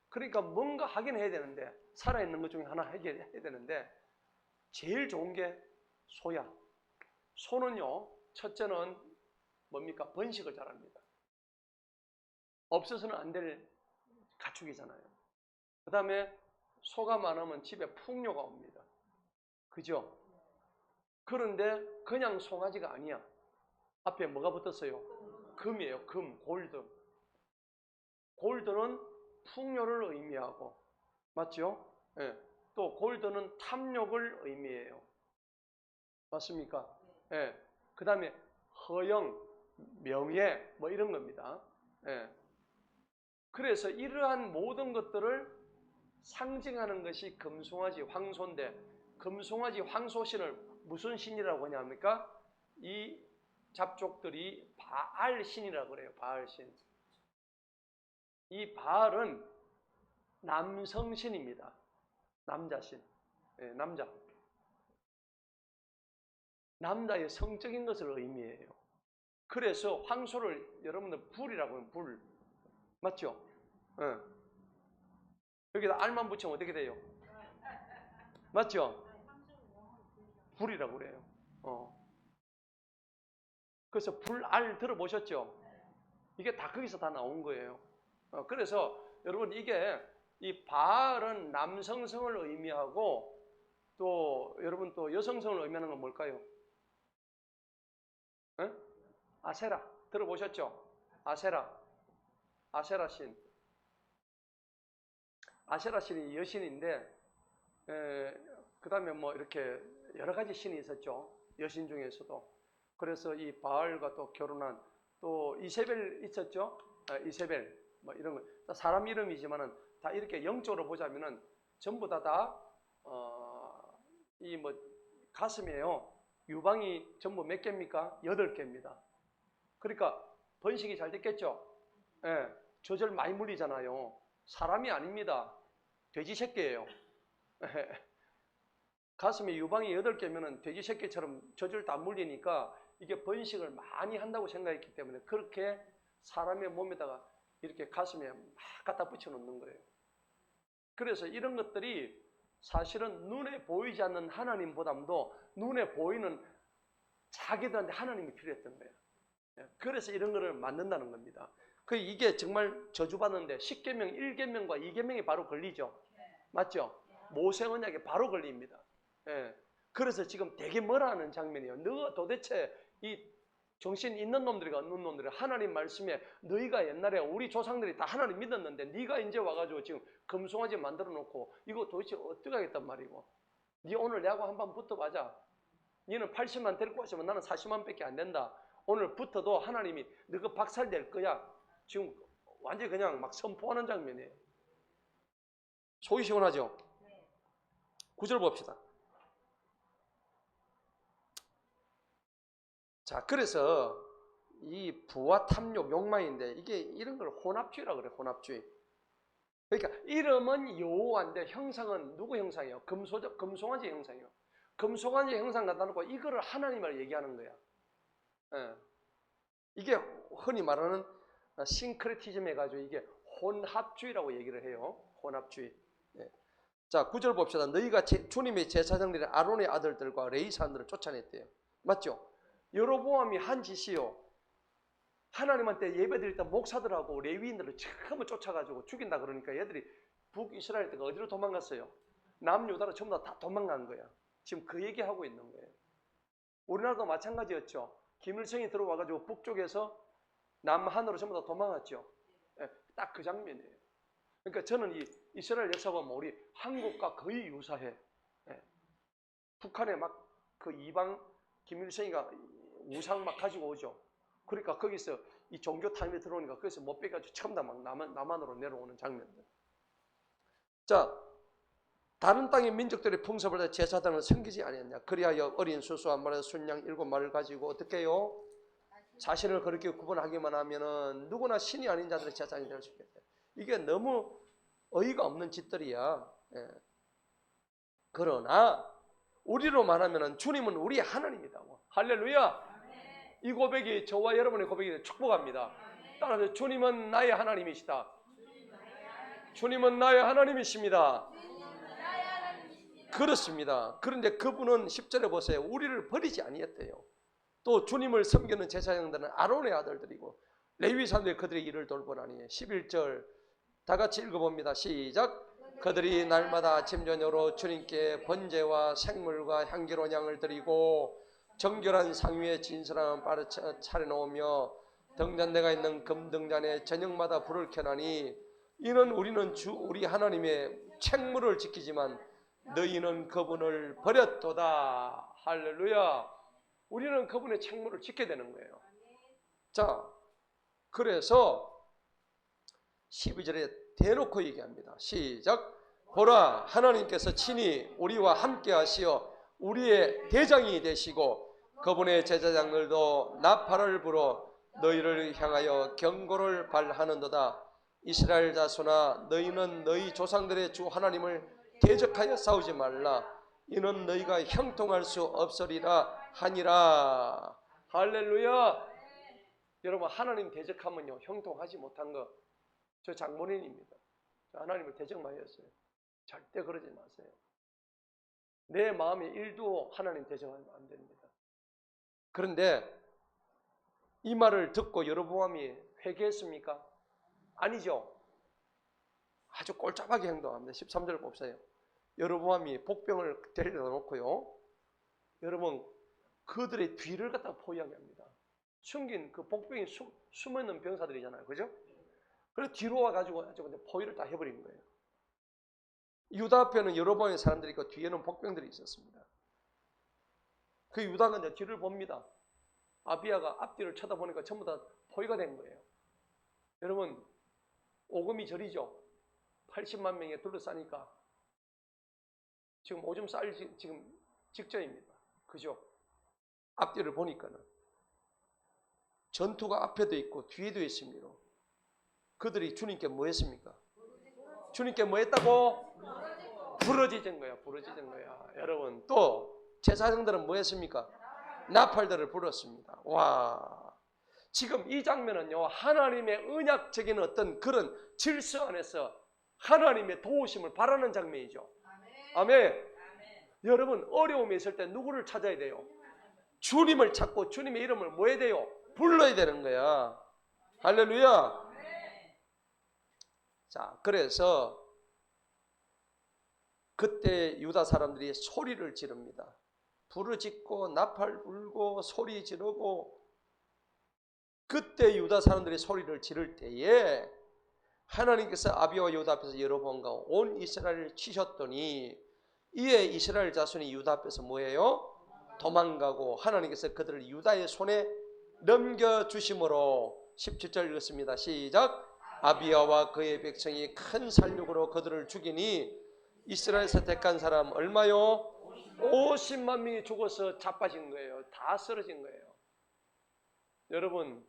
그러니까 뭔가 하긴 해야 되는데, 살아있는 것 중에 하나 해야 되는데, 제일 좋은 게 소야. 소는요, 첫째는 뭡니까? 번식을 잘합니다. 없어서는 안 될 가축이잖아요. 그 다음에 소가 많으면 집에 풍요가 옵니다. 그죠? 그런데 그냥 송아지가 아니야. 앞에 뭐가 붙었어요? 금이에요. 금, 골드. 골드는 풍요를 의미하고, 맞죠? 예. 또 골드는 탐욕을 의미해요. 맞습니까? 예. 그 다음에 허영, 명예, 뭐 이런 겁니다. 예. 그래서 이러한 모든 것들을 상징하는 것이 금송아지 황소인데, 금송아지 황소신을 무슨 신이라고 하냐니까 이 잡족들이 바알 신이라고 그래요. 바알 신. 이 바알은 남성신입니다. 남자신. 예, 남자. 남자의 성적인 것을 의미해요. 그래서 황소를 여러분들 불이라고 하면 불. 맞죠? 예. 여기다 알만 붙이면 어떻게 돼요? 맞죠? 불이라고 그래요. 그래서 불알 들어보셨죠? 이게 다 거기서 다 나온 거예요. 그래서 여러분 이게 이 바알은 남성성을 의미하고 또 여러분 또 여성성을 의미하는 건 뭘까요? 에? 아세라 들어보셨죠? 아세라 신. 아세라 신이 여신인데 그 다음에 뭐 이렇게 여러 가지 신이 있었죠. 여신 중에서도. 그래서 이 바알과 또 결혼한 또 이세벨 있었죠. 이세벨 뭐 이런 거 사람 이름이지만은 다 이렇게 영적으로 보자면은 전부 이 뭐 가슴이에요. 유방이 전부 몇 개입니까? 8개입니다. 그러니까 번식이 잘 됐겠죠. 예, 저절 많이 물리잖아요. 사람이 아닙니다. 돼지 새끼예요. 가슴에 유방이 8개면은 돼지 새끼처럼 저절 다 물리니까 이게 번식을 많이 한다고 생각했기 때문에 그렇게 사람의 몸에다가 이렇게 가슴에 막 갖다 붙여 놓는 거예요. 그래서 이런 것들이 사실은 눈에 보이지 않는 하나님보다도 눈에 보이는 자기들한테 하나님이 필요했던 거예요. 그래서 이런 거를 만든다는 겁니다. 이게 정말 저주받는데 10계명, 1계명과 2계명이 바로 걸리죠. 맞죠? 모세 언약에 바로 걸립니다. 그래서 지금 되게 뭐라 하는 장면이에요. 너 도대체 이 정신 있는 놈들이가 없는 놈들이 하나님 말씀에 너희가 옛날에 우리 조상들이 다 하나님 믿었는데 네가 이제 와가지고 지금 금송아지 만들어 놓고 이거 도대체 어떻게 하겠단 말이고 네 오늘 내하고 한번 붙어봐자. 너는 80만 데리고 왔으면 나는 40만 밖에 안 된다. 오늘 붙어도 하나님이 너가 박살낼 거야. 지금 완전히 그냥 막 선포하는 장면이에요. 속이 시원하죠? 9절 봅시다. 자, 그래서 이 부와 탐욕, 욕망인데 이게 이런 걸 혼합주의라고 그래요. 혼합주의. 그러니까 이름은 여호와인데 형상은 누구 형상이에요? 금송아지 형상이에요. 금송아지 형상 갖다 놓고 이거를 하나님을 얘기하는 거야. 이게 흔히 말하는 싱크레티즘 해가지고 이게 혼합주의라고 얘기를 해요. 혼합주의. 자, 9절 봅시다. 너희가 주님의 제사장들의 아론의 아들들과 레위 사람들을 쫓아냈대요. 맞죠? 여로보암이 한 짓이요. 하나님한테 예배드릴 때 목사들하고 레위인들을 전부 쫓아가지고 죽인다 그러니까 얘들이 북이스라엘 때가 어디로 도망갔어요? 남유다로 전부 다 도망간 거야. 지금 그 얘기하고 있는 거예요. 우리나라도 마찬가지였죠. 김일성이 들어와가지고 북쪽에서 남한으로 전부 다 도망갔죠. 딱 그 장면이에요. 그러니까 저는 이 이스라엘 역사 보면 우리 한국과 거의 유사해. 북한에 막 그 이방 김일성이가 우상 막 가지고 오죠. 그러니까 거기서 이 종교 타임에 들어오니까 거기서 못 빼가지고 처음 다 막 남한으로 내려오는 장면들. 자, 다른 땅의 민족들의 풍습을 제사장을 섬기지 아니했냐. 그리하여 어린 수수 한 마리 순양 7마리를 가지고 어떻게 해요? 자신을 그렇게 구분하기만 하면은 누구나 신이 아닌 자들의 제사장이 될 수 있겠다. 이게 너무 어이가 없는 짓들이야. 예. 그러나 우리로 말하면은 주님은 우리의 하나님이다. 할렐루야. 이 고백이 저와 여러분의 고백이 축복합니다. 따라서 주님은 나의 하나님이시다. 주님은 나의 하나님이십니다. 그렇습니다. 그런데 그분은 10절에 보세요. 우리를 버리지 아니했대요. 또 주님을 섬기는 제사장들은 아론의 아들들이고 레위 사람들이 그들의 일을 돌보라니. 11절 다 같이 읽어봅니다. 시작. 그들이 날마다 아침 저녁으로 주님께 번제와 생물과 향기로운 양을 드리고 정결한 상 위에 진설함을 바로 차려놓으며 등잔대가 있는 금등잔에 저녁마다 불을 켜나니 이는 우리는 우리 하나님의 책무를 지키지만 너희는 그분을 버렸도다. 할렐루야. 우리는 그분의 책무를 지켜야 되는 거예요. 자, 그래서 12절에 대놓고 얘기합니다. 시작. 보라, 하나님께서 친히 우리와 함께 하시어 우리의 대장이 되시고 그분의 제사장들도 나팔을 불어 너희를 향하여 경고를 발하는도다. 이스라엘 자손아, 너희는 너희 조상들의 주 하나님을 대적하여 싸우지 말라. 이는 너희가 형통할 수 없으리라 하니라. 할렐루야. 여러분, 하나님 대적하면요 형통하지 못한 거 저 장본인입니다. 하나님을 대적 많이 했어요. 절대 그러지 마세요. 내 마음의 1도 하나님 대적하면 안 됩니다. 그런데 이 말을 듣고 여로보암이 회개했습니까? 아니죠. 아주 꼴짝하게 행동합니다. 13절 봅세요. 여로보암이 복병을 데리다 놓고요. 여러분, 그들의 뒤를 갖다가 포위하게 합니다. 숨긴 그 복병이 숨어있는 병사들이잖아요. 그죠? 그래서 뒤로 와가지고 포위를 다 해버린 거예요. 유다 앞에는 여로보암의 사람들이 있고 뒤에는 복병들이 있었습니다. 그 유다가 이제 뒤를 봅니다. 아비야가 앞뒤를 쳐다보니까 전부 다 포위가 된 거예요. 여러분, 오금이 저리죠. 80만 명에 둘러싸니까 지금 오줌 쌀 지금 직전입니다. 그죠? 앞뒤를 보니까는 전투가 앞에도 있고 뒤에도 있습니다. 그들이 주님께 뭐 했습니까? 주님께 뭐 했다고? 부러지진 거야. 부러지진 거야. 여러분, 또 제사장들은 뭐 했습니까? 나팔들을 불었습니다. 와, 지금 이 장면은요 하나님의 언약적인 어떤 그런 질서 안에서 하나님의 도우심을 바라는 장면이죠. 아멘. 여러분, 어려움이 있을 때 누구를 찾아야 돼요? 주님을 찾고 주님의 이름을 뭐 해야 돼요? 불러야 되는 거야. 할렐루야. 자, 그래서 그때 유다 사람들이 소리를 지릅니다. 부르짖고 나팔 불고 소리 지르고. 그때 유다 사람들이 소리를 지를 때에 하나님께서 아비와 유다 앞에서 여로보암과 온 이스라엘을 치셨더니 이에 이스라엘 자손이 유다 앞에서 뭐예요? 도망가고 하나님께서 그들을 유다의 손에 넘겨주심으로 17절 읽었습니다. 시작. 아비야와 그의 백성이 큰 살육으로 그들을 죽이니 이스라엘에서 택한 사람 얼마요? 50만 명이 죽어서 자빠진 거예요. 다 쓰러진 거예요. 여러분,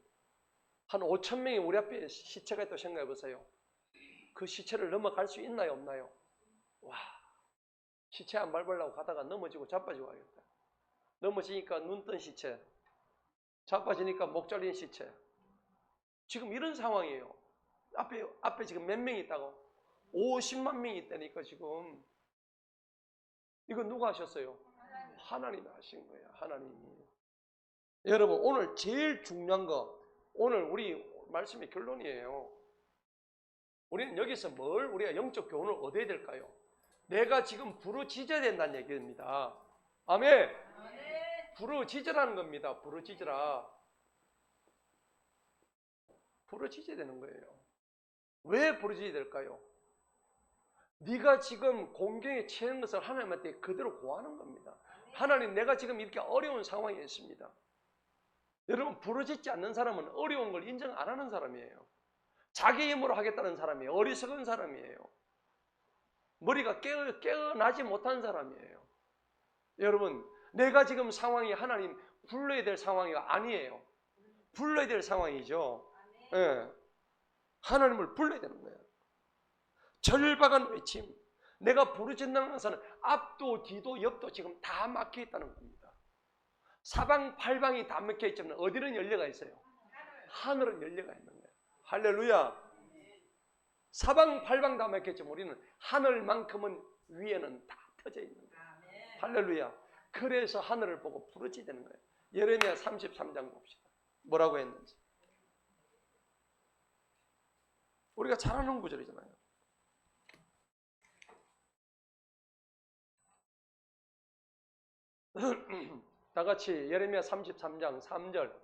한 5천 명이 우리 앞에 시체가 있다고 생각해 보세요. 그 시체를 넘어갈 수 있나요, 없나요? 와, 시체 안 밟으려고 가다가 넘어지고 자빠지고 하겠다. 넘어지니까 눈 뜬 시체, 자빠지니까 목 잘린 시체. 지금 이런 상황이에요. 앞에 지금 몇 명이 있다고? 50만 명이 있다니까 지금. 이거 누가 하셨어요? 하나님이 하신 거예요. 하나님이. 여러분, 오늘 제일 중요한 거, 오늘 우리 말씀의 결론이에요. 우리는 여기서 우리가 영적 교훈을 얻어야 될까요? 내가 지금 부르짖어야 된다는 얘기입니다. 아멘. 부르짖으라는 겁니다. 부르짖으라. 부르짖어야 되는 거예요. 왜 부르짖어야 될까요? 네가 지금 공경에 처한 것을 하나님한테 그대로 고하는 겁니다. 하나님, 내가 지금 이렇게 어려운 상황에 있습니다. 여러분, 부르짖지 않는 사람은 어려운 걸 인정 안 하는 사람이에요. 자기 힘으로 하겠다는 사람이에요. 어리석은 사람이에요. 머리가 깨어나지 못한 사람이에요. 여러분, 내가 지금 상황이 하나님 불러야 될 상황이 아니에요. 불러야 될 상황이죠. 예. 하나님을 불러야 되는 거예요. 절박한 외침. 내가 부르짖는 것은 앞도 뒤도 옆도 지금 다 막혀 있다는 겁니다. 사방팔방이 다 막혀 있지만 어디는 열려가 있어요? 하늘은 열려가 있는 거예요. 할렐루야. 사방팔방 다 막혀 있지만 우리는 하늘만큼은 위에는 다 터져 있는 거예요. 할렐루야. 그래서 하늘을 보고 부르짖는 거예요. 예레미야 33장 봅시다. 뭐라고 했는지. 우리가 잘 아는 구절이잖아요. 다 같이 예레미야 33장 3절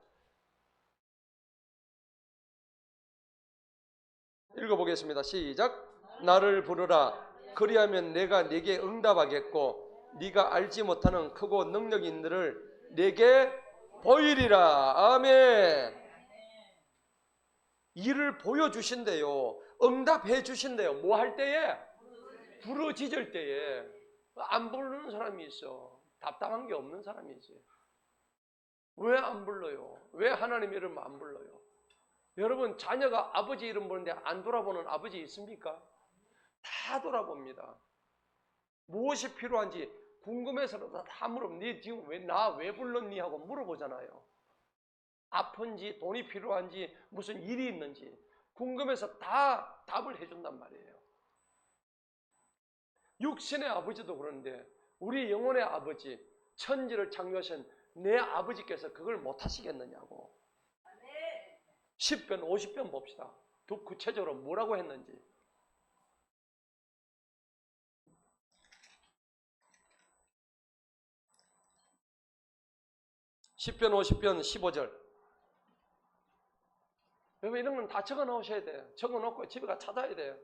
읽어보겠습니다. 시작. 나를 부르라. 그리하면 내가 네게 응답하겠고 네가 알지 못하는 크고 능력 있는 일을 네게 보이리라. 아멘. 일을 보여주신대요. 응답해 주신대요. 뭐 할 때에? 부르짖을 때에. 안 부르는 사람이 있어. 답답한 게 없는 사람이지. 왜 안 불러요? 왜 하나님 이름 안 불러요? 여러분, 자녀가 아버지 이름 부르는데 안 돌아보는 아버지 있습니까? 다 돌아봅니다. 무엇이 필요한지 궁금해서라도 다 물어보면 네 지금 왜 불렀니? 하고 물어보잖아요. 아픈지 돈이 필요한지 무슨 일이 있는지 궁금해서 다 답을 해준단 말이에요. 육신의 아버지도 그런데 우리 영혼의 아버지, 천지를 창조하신 내 아버지께서 그걸 못하시겠느냐고. 10편 50편 봅시다. 더 구체적으로 뭐라고 했는지. 10편 50편 15절. 여러분 이런 건 다 적어 놓으셔야 돼요. 적어 놓고 집에 가 찾아야 돼요.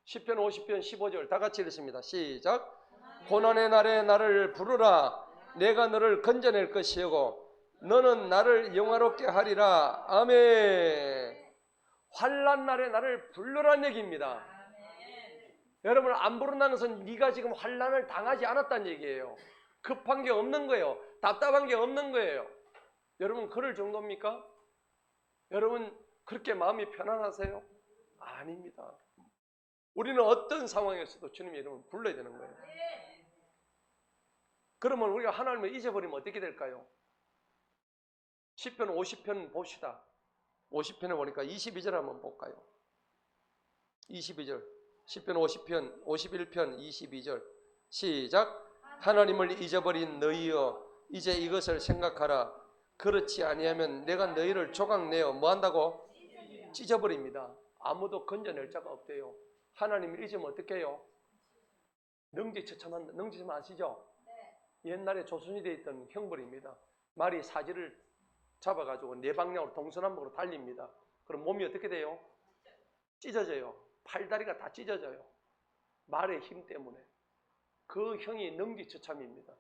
10편 50편 15절 다 같이 읽습니다. 시작. 고난의 날에 나를 부르라. 내가 너를 건져낼 것이고 너는 나를 영화롭게 하리라. 아멘. 환난 날에 나를 불러라는 얘기입니다. 여러분 안 부른다는 것은 네가 지금 환난을 당하지 않았다는 얘기예요. 급한 게 없는 거예요. 답답한 게 없는 거예요. 여러분 그럴 정도입니까? 여러분 그렇게 마음이 편안하세요? 아닙니다. 우리는 어떤 상황에서도 주님의 이름을 불러야 되는 거예요. 그러면 우리가 하나님을 잊어버리면 어떻게 될까요? 10편 50편 봅시다. 50편에 보니까 22절 한번 볼까요? 22절 10편 50편 51편 22절 시작. 하나님을 잊어버린 너희여 이제 이것을 생각하라. 그렇지 아니하면 내가 너희를 조각내어 뭐한다고? 찢어버립니다. 아무도 건져낼 자가 없대요. 하나님을 잊으면 어떻게 해요? 능지처참한다. 능지처참 아시죠? 옛날에 조선시대에 있던 형벌입니다. 말이 사지를 잡아가지고 네 방향으로 동서남북으로 달립니다. 그럼 몸이 어떻게 돼요? 찢어져요. 팔다리가 다 찢어져요. 말의 힘 때문에. 그 형이 능지처참입니다.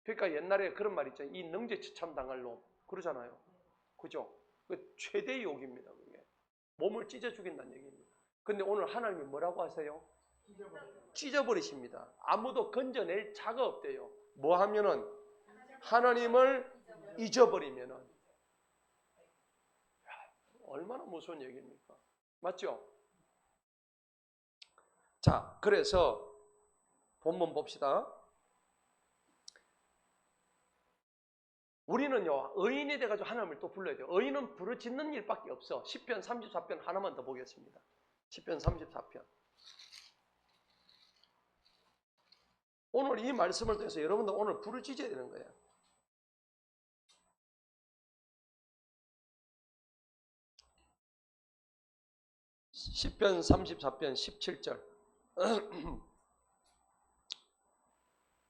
그러니까 옛날에 그런 말 있잖아요. 이 능지처참 당할 놈. 그러잖아요. 그죠? 그 최대의 욕입니다. 그게. 몸을 찢어 죽인다는 얘기입니다. 근데 오늘 하나님이 뭐라고 하세요? 찢어버리십니다. 아무도 건져낼 자가 없대요. 뭐 하면은? 하나님을 잊어버리면은. 얼마나 무서운 얘기입니까? 맞죠? 자, 그래서 본문 봅시다. 우리는요, 의인이 돼가지고 하나님을 또 불러야 돼요. 의인은 부르짖는 일밖에 없어. 10편 34편 하나만 더 보겠습니다. 10편 34편. 오늘 이 말씀을 통해서 여러분들 오늘 부르짖어야 되는 거예요. 시편 34편 17절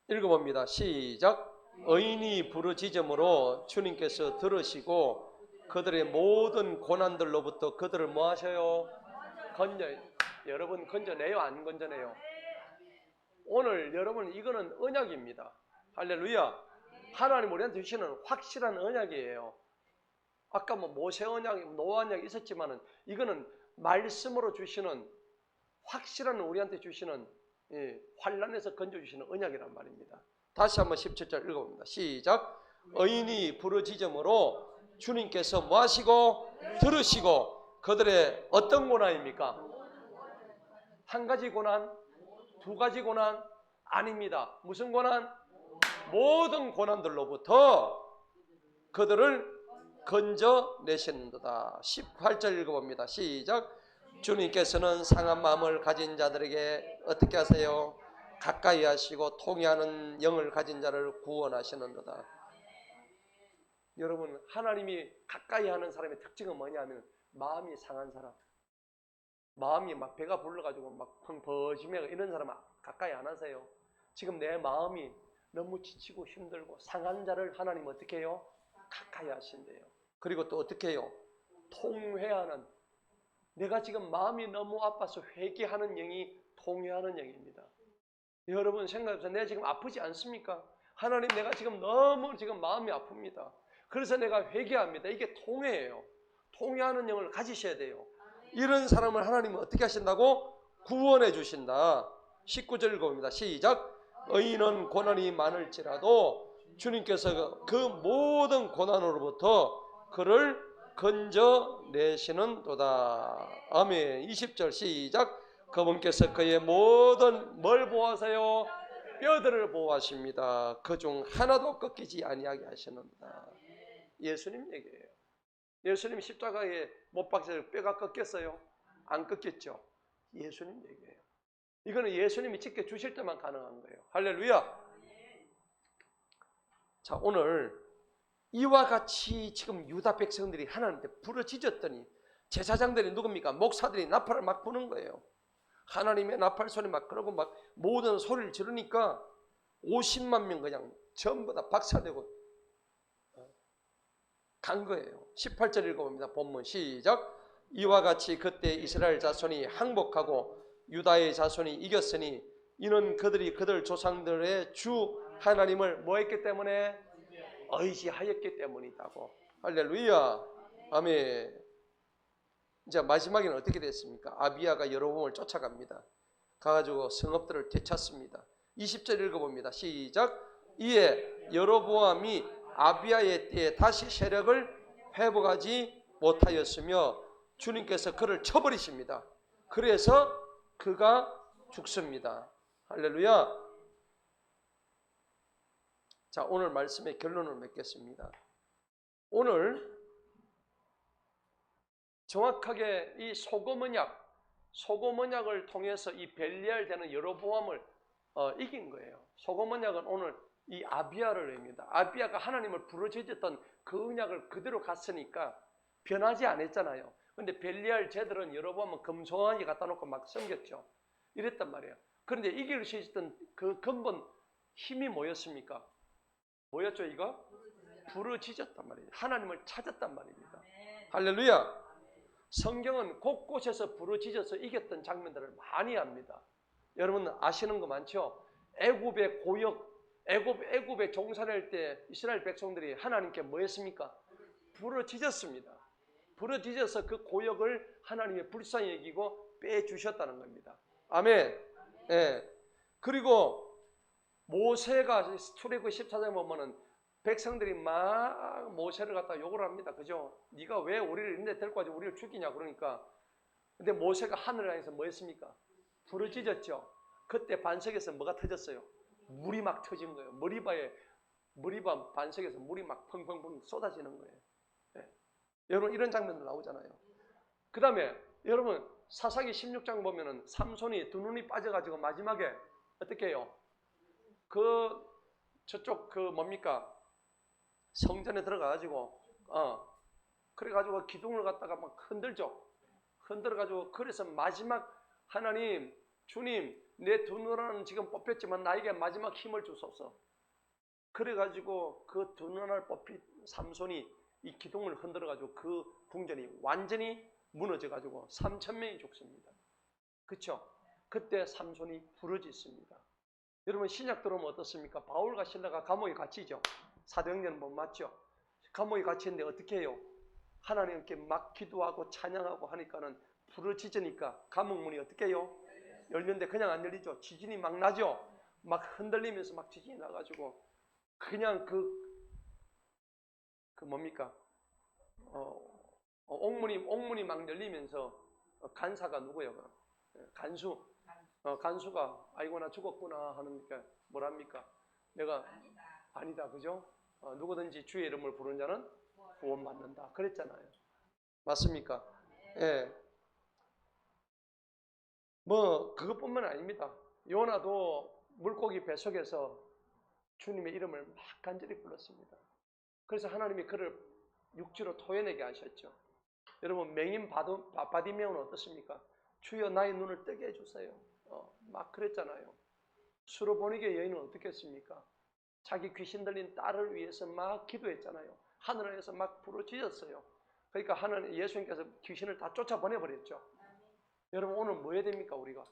읽어봅니다. 시작. 의인이 부르짖음으로 주님께서 들으시고 그들의 모든 고난들로부터 그들을 뭐 하셔요? 여러분 건져내요? 안 건져내요? 오늘 여러분 이거는 언약입니다. 할렐루야. 하나님 우리한테 주시는 확실한 언약이에요. 아까 뭐 모세 언약, 노아 언약이 있었지만은 이거는 말씀으로 주시는 확실한 우리한테 주시는 환난에서 건져주시는 언약이란 말입니다. 다시 한번 17절 읽어봅니다. 시작. 의인이 부르짖음으로 주님께서 뭐 하시고 들으시고 그들의 어떤 고난입니까? 한 가지 고난? 두 가지 고난? 아닙니다. 무슨 고난? 모든 고난들로부터 그들을 건져내시는도다. 18절 읽어봅니다. 시작. 주님께서는 상한 마음을 가진 자들에게 어떻게 하세요? 가까이 하시고 통회하는 영을 가진 자를 구원하시는도다. 여러분, 하나님이 가까이 하는 사람의 특징은 뭐냐면 마음이 상한 사람, 마음이 막 배가 불러가지고 막 펑퍼짐해 이런 사람 가까이 안 하세요. 지금 내 마음이 너무 지치고 힘들고 상한 자를 하나님 어떻게 해요? 가까이 하신대요. 그리고 또 어떻게 해요? 통회하는, 내가 지금 마음이 너무 아파서 회개하는 영이 통회하는 영입니다. 여러분 생각해보세요. 내가 지금 아프지 않습니까? 하나님, 내가 지금 너무 마음이 아픕니다. 그래서 내가 회개합니다. 이게 통회예요. 통회하는 영을 가지셔야 돼요. 이런 사람을 하나님은 어떻게 하신다고? 구원해 주신다. 19절 읽어봅니다. 시작. 의인은 고난이 많을지라도 주님께서 그 모든 고난으로부터 그를 건져내시는도다. 아멘. 20절 시작. 그분께서 그의 모든 뭘 보호하세요? 뼈들을 보호하십니다. 그중 하나도 꺾이지 아니하게 하시는다. 예수님 얘기예요. 예수님 십자가에 못 박혀서 뼈가 꺾였어요? 안 꺾였죠? 예수님 얘기예요. 이거는 예수님이 지켜주실 때만 가능한 거예요. 할렐루야. 자, 오늘 이와 같이 지금 유다 백성들이 하나님한테 부르짖었더니 제사장들이 누굽니까? 목사들이 나팔을 막 부는 거예요. 하나님의 나팔 소리 막 그러고 막 모든 소리를 지르니까 50만 명 그냥 전부 다 박살내고 간 거예요. 18절 읽어봅니다. 본문 시작. 이와 같이 그때 이스라엘 자손이 항복하고 유다의 자손이 이겼으니 이는 그들이 그들 조상들의 주 하나님을 뭐 했기 때문에? 의지하였기 때문이다고. 할렐루야. 아멘. 이제 마지막에는 어떻게 됐습니까? 아비야가 여로보암을 쫓아갑니다. 가가지고 성읍들을 되찾습니다. 20절 읽어봅니다. 시작. 이에 여로보암이 아비야의 때에 다시 세력을 회복하지 못하였으며 주님께서 그를 쳐버리십니다. 그래서 그가 죽습니다. 할렐루야. 자, 오늘 말씀의 결론을 맺겠습니다. 오늘 정확하게 이 소금 언약을 통해서 이 벨리알 되는 여로보암을 이긴 거예요. 소금 언약은 오늘 이 아비야를 의미합니다. 아비야가 하나님을 부르짖었던 그 언약을 그대로 갔으니까 변하지 않았잖아요. 근데 벨리알 제들은 여로보암은 금송아지 갖다 놓고 막 섬겼죠. 이랬단 말이에요. 그런데 이길 수 있었던 그 근본 힘이 뭐였습니까? 뭐였죠 이거? 부르짖었단 말이에요. 하나님을 찾았단 말입니다. 할렐루야. 성경은 곳곳에서 부르짖어서 이겼던 장면들을 많이 합니다. 여러분 아시는 거 많죠? 애굽의 고역, 애굽에 종살할 때 이스라엘 백성들이 하나님께 뭐 했습니까? 부르짖었습니다. 부르짖어서 그 고역을 하나님의 불쌍히 여기고 빼주셨다는 겁니다. 아멘. 예. 그리고 모세가 출애굽 14장에 보면은 백성들이 막 모세를 갖다 욕을 합니다. 그죠? 네가 왜 우리를 이런데 데리고 와서 우리를 죽이냐 그러니까. 근데 모세가 하늘을 향해서 뭐 했습니까? 부르짖었죠. 그때 반석에서 뭐가 터졌어요? 물이 막 터진 거예요. 머리바 반석에서 물이 막 펑펑펑 쏟아지는 거예요. 네. 여러분 이런 장면들 나오잖아요. 그 다음에 여러분 사사기 16장 보면은 삼손이 두 눈이 빠져가지고 마지막에 어떻게 해요? 저쪽 뭡니까? 성전에 들어가가지고 그래가지고 기둥을 갖다가 막 흔들죠. 흔들어가지고 그래서 마지막 하나님 주님 내 두 눈은 지금 뽑혔지만 나에게 마지막 힘을 주소서. 그래가지고 그 두 눈을 뽑힌 삼손이 이 기둥을 흔들어가지고 그 궁전이 완전히 무너져가지고 3,000명이 죽습니다. 그쵸? 그때 삼손이 부르짖습니다. 여러분 신약 들어오면 어떻습니까? 바울과 실라가 감옥에 갇히죠. 사도행전은 뭐 맞죠? 감옥에 갇히는데 어떻게 해요? 하나님께 막 기도하고 찬양하고 하니까는 부르짖으니까 감옥문이 어떻게 해요? 열렸는데 그냥 안 열리죠. 지진이 막 나죠. 막 흔들리면서 막 지진이 나가지고 그냥 그 뭡니까? 옥문이 막 열리면서 간사가 누구예요? 간수가 아이고 나 죽었구나 하니까 뭐랍니까? 내가 아니다 그죠? 누구든지 주의 이름을 부르는 자는 구원받는다 그랬잖아요. 맞습니까? 예. 뭐 그것뿐만 아닙니다. 요나도 물고기 뱃속에서 주님의 이름을 막 간절히 불렀습니다. 그래서 하나님이 그를 육지로 토해내게 하셨죠. 여러분 맹인 바디메오는 어떻습니까? 주여 나의 눈을 뜨게 해주세요. 막 그랬잖아요. 수로보니게 여인은 어떻게 했습니까? 자기 귀신 들린 딸을 위해서 막 기도했잖아요. 하늘에서 막 부르짖었어요. 그러니까 예수님께서 귀신을 다 쫓아보내버렸죠. 여러분 오늘 뭐 해야 됩니까 우리가?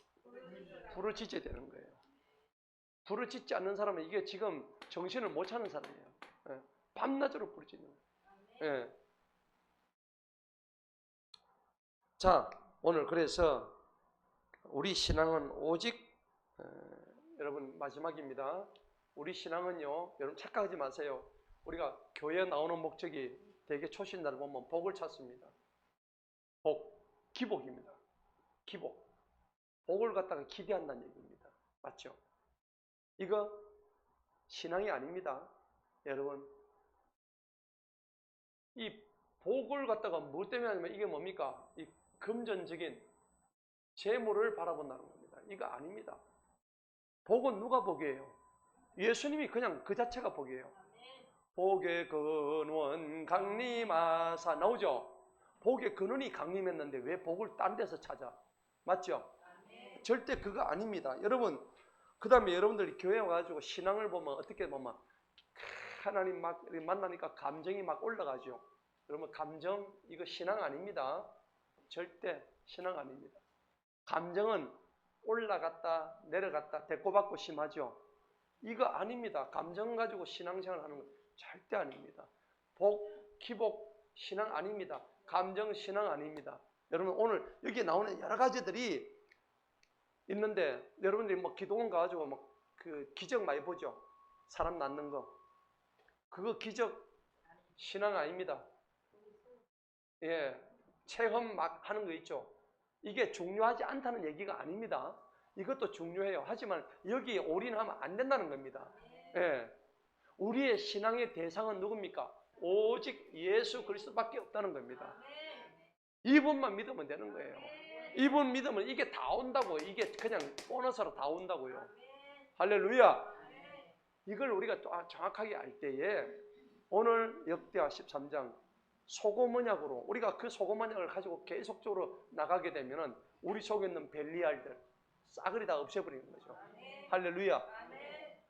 부르짖어야 되는 거예요. 부르짖지 않는 사람은 이게 지금 정신을 못 차는 사람이에요. 예. 밤낮으로 부르짖는 거예요. 예. 자 오늘 그래서 우리 신앙은 오직 여러분 마지막입니다. 우리 신앙은요 여러분 착각하지 마세요. 우리가 교회 나오는 목적이 되게 초신자를 보면 복을 찾습니다. 기복입니다. 기복. 복을 갖다가 기대한다는 얘기입니다. 맞죠? 이거 신앙이 아닙니다. 여러분 이 복을 갖다가 뭐 때문에 하냐면 이게 뭡니까? 이 금전적인 재물을 바라본다는 겁니다. 이거 아닙니다. 복은 누가 복이에요? 예수님이 그냥 그 자체가 복이에요. 복의 근원 강림하사 나오죠? 복의 근원이 강림했는데 왜 복을 딴 데서 찾아? 맞죠? 절대 그거 아닙니다. 여러분 그 다음에 여러분들이 교회 와가지고 신앙을 보면 어떻게 보면 하나님 막 만나니까 감정이 막 올라가죠. 여러분 감정 이거 신앙 아닙니다. 절대 신앙 아닙니다. 감정은 올라갔다 내려갔다 대꼬받고 심하죠. 이거 아닙니다. 감정 가지고 신앙생활 하는 건 절대 아닙니다. 기복 신앙 아닙니다. 감정 신앙 아닙니다. 여러분 오늘 여기 나오는 여러 가지들이 있는데 여러분들이 뭐 기도원 가가지고 뭐 그 기적 많이 보죠. 사람 낳는 거. 그거 기적 신앙 아닙니다. 예, 체험 막 하는 거 있죠. 이게 중요하지 않다는 얘기가 아닙니다. 이것도 중요해요. 하지만 여기에 올인하면 안 된다는 겁니다. 예, 우리의 신앙의 대상은 누굽니까? 오직 예수 그리스도밖에 없다는 겁니다. 이분만 믿으면 되는 거예요. 이분 믿으면 이게 다 온다고. 이게 그냥 보너스로 다 온다고요. 할렐루야. 이걸 우리가 정확하게 알 때에 오늘 역대하 13장 소금 언약으로 우리가 그 소금 언약을 가지고 계속적으로 나가게 되면은 우리 속에 있는 벨리알들 싸그리 다 없애버리는 거죠. 할렐루야.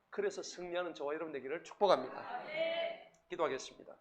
그래서 승리하는 저와 여러분 되기를 축복합니다. 기도하겠습니다.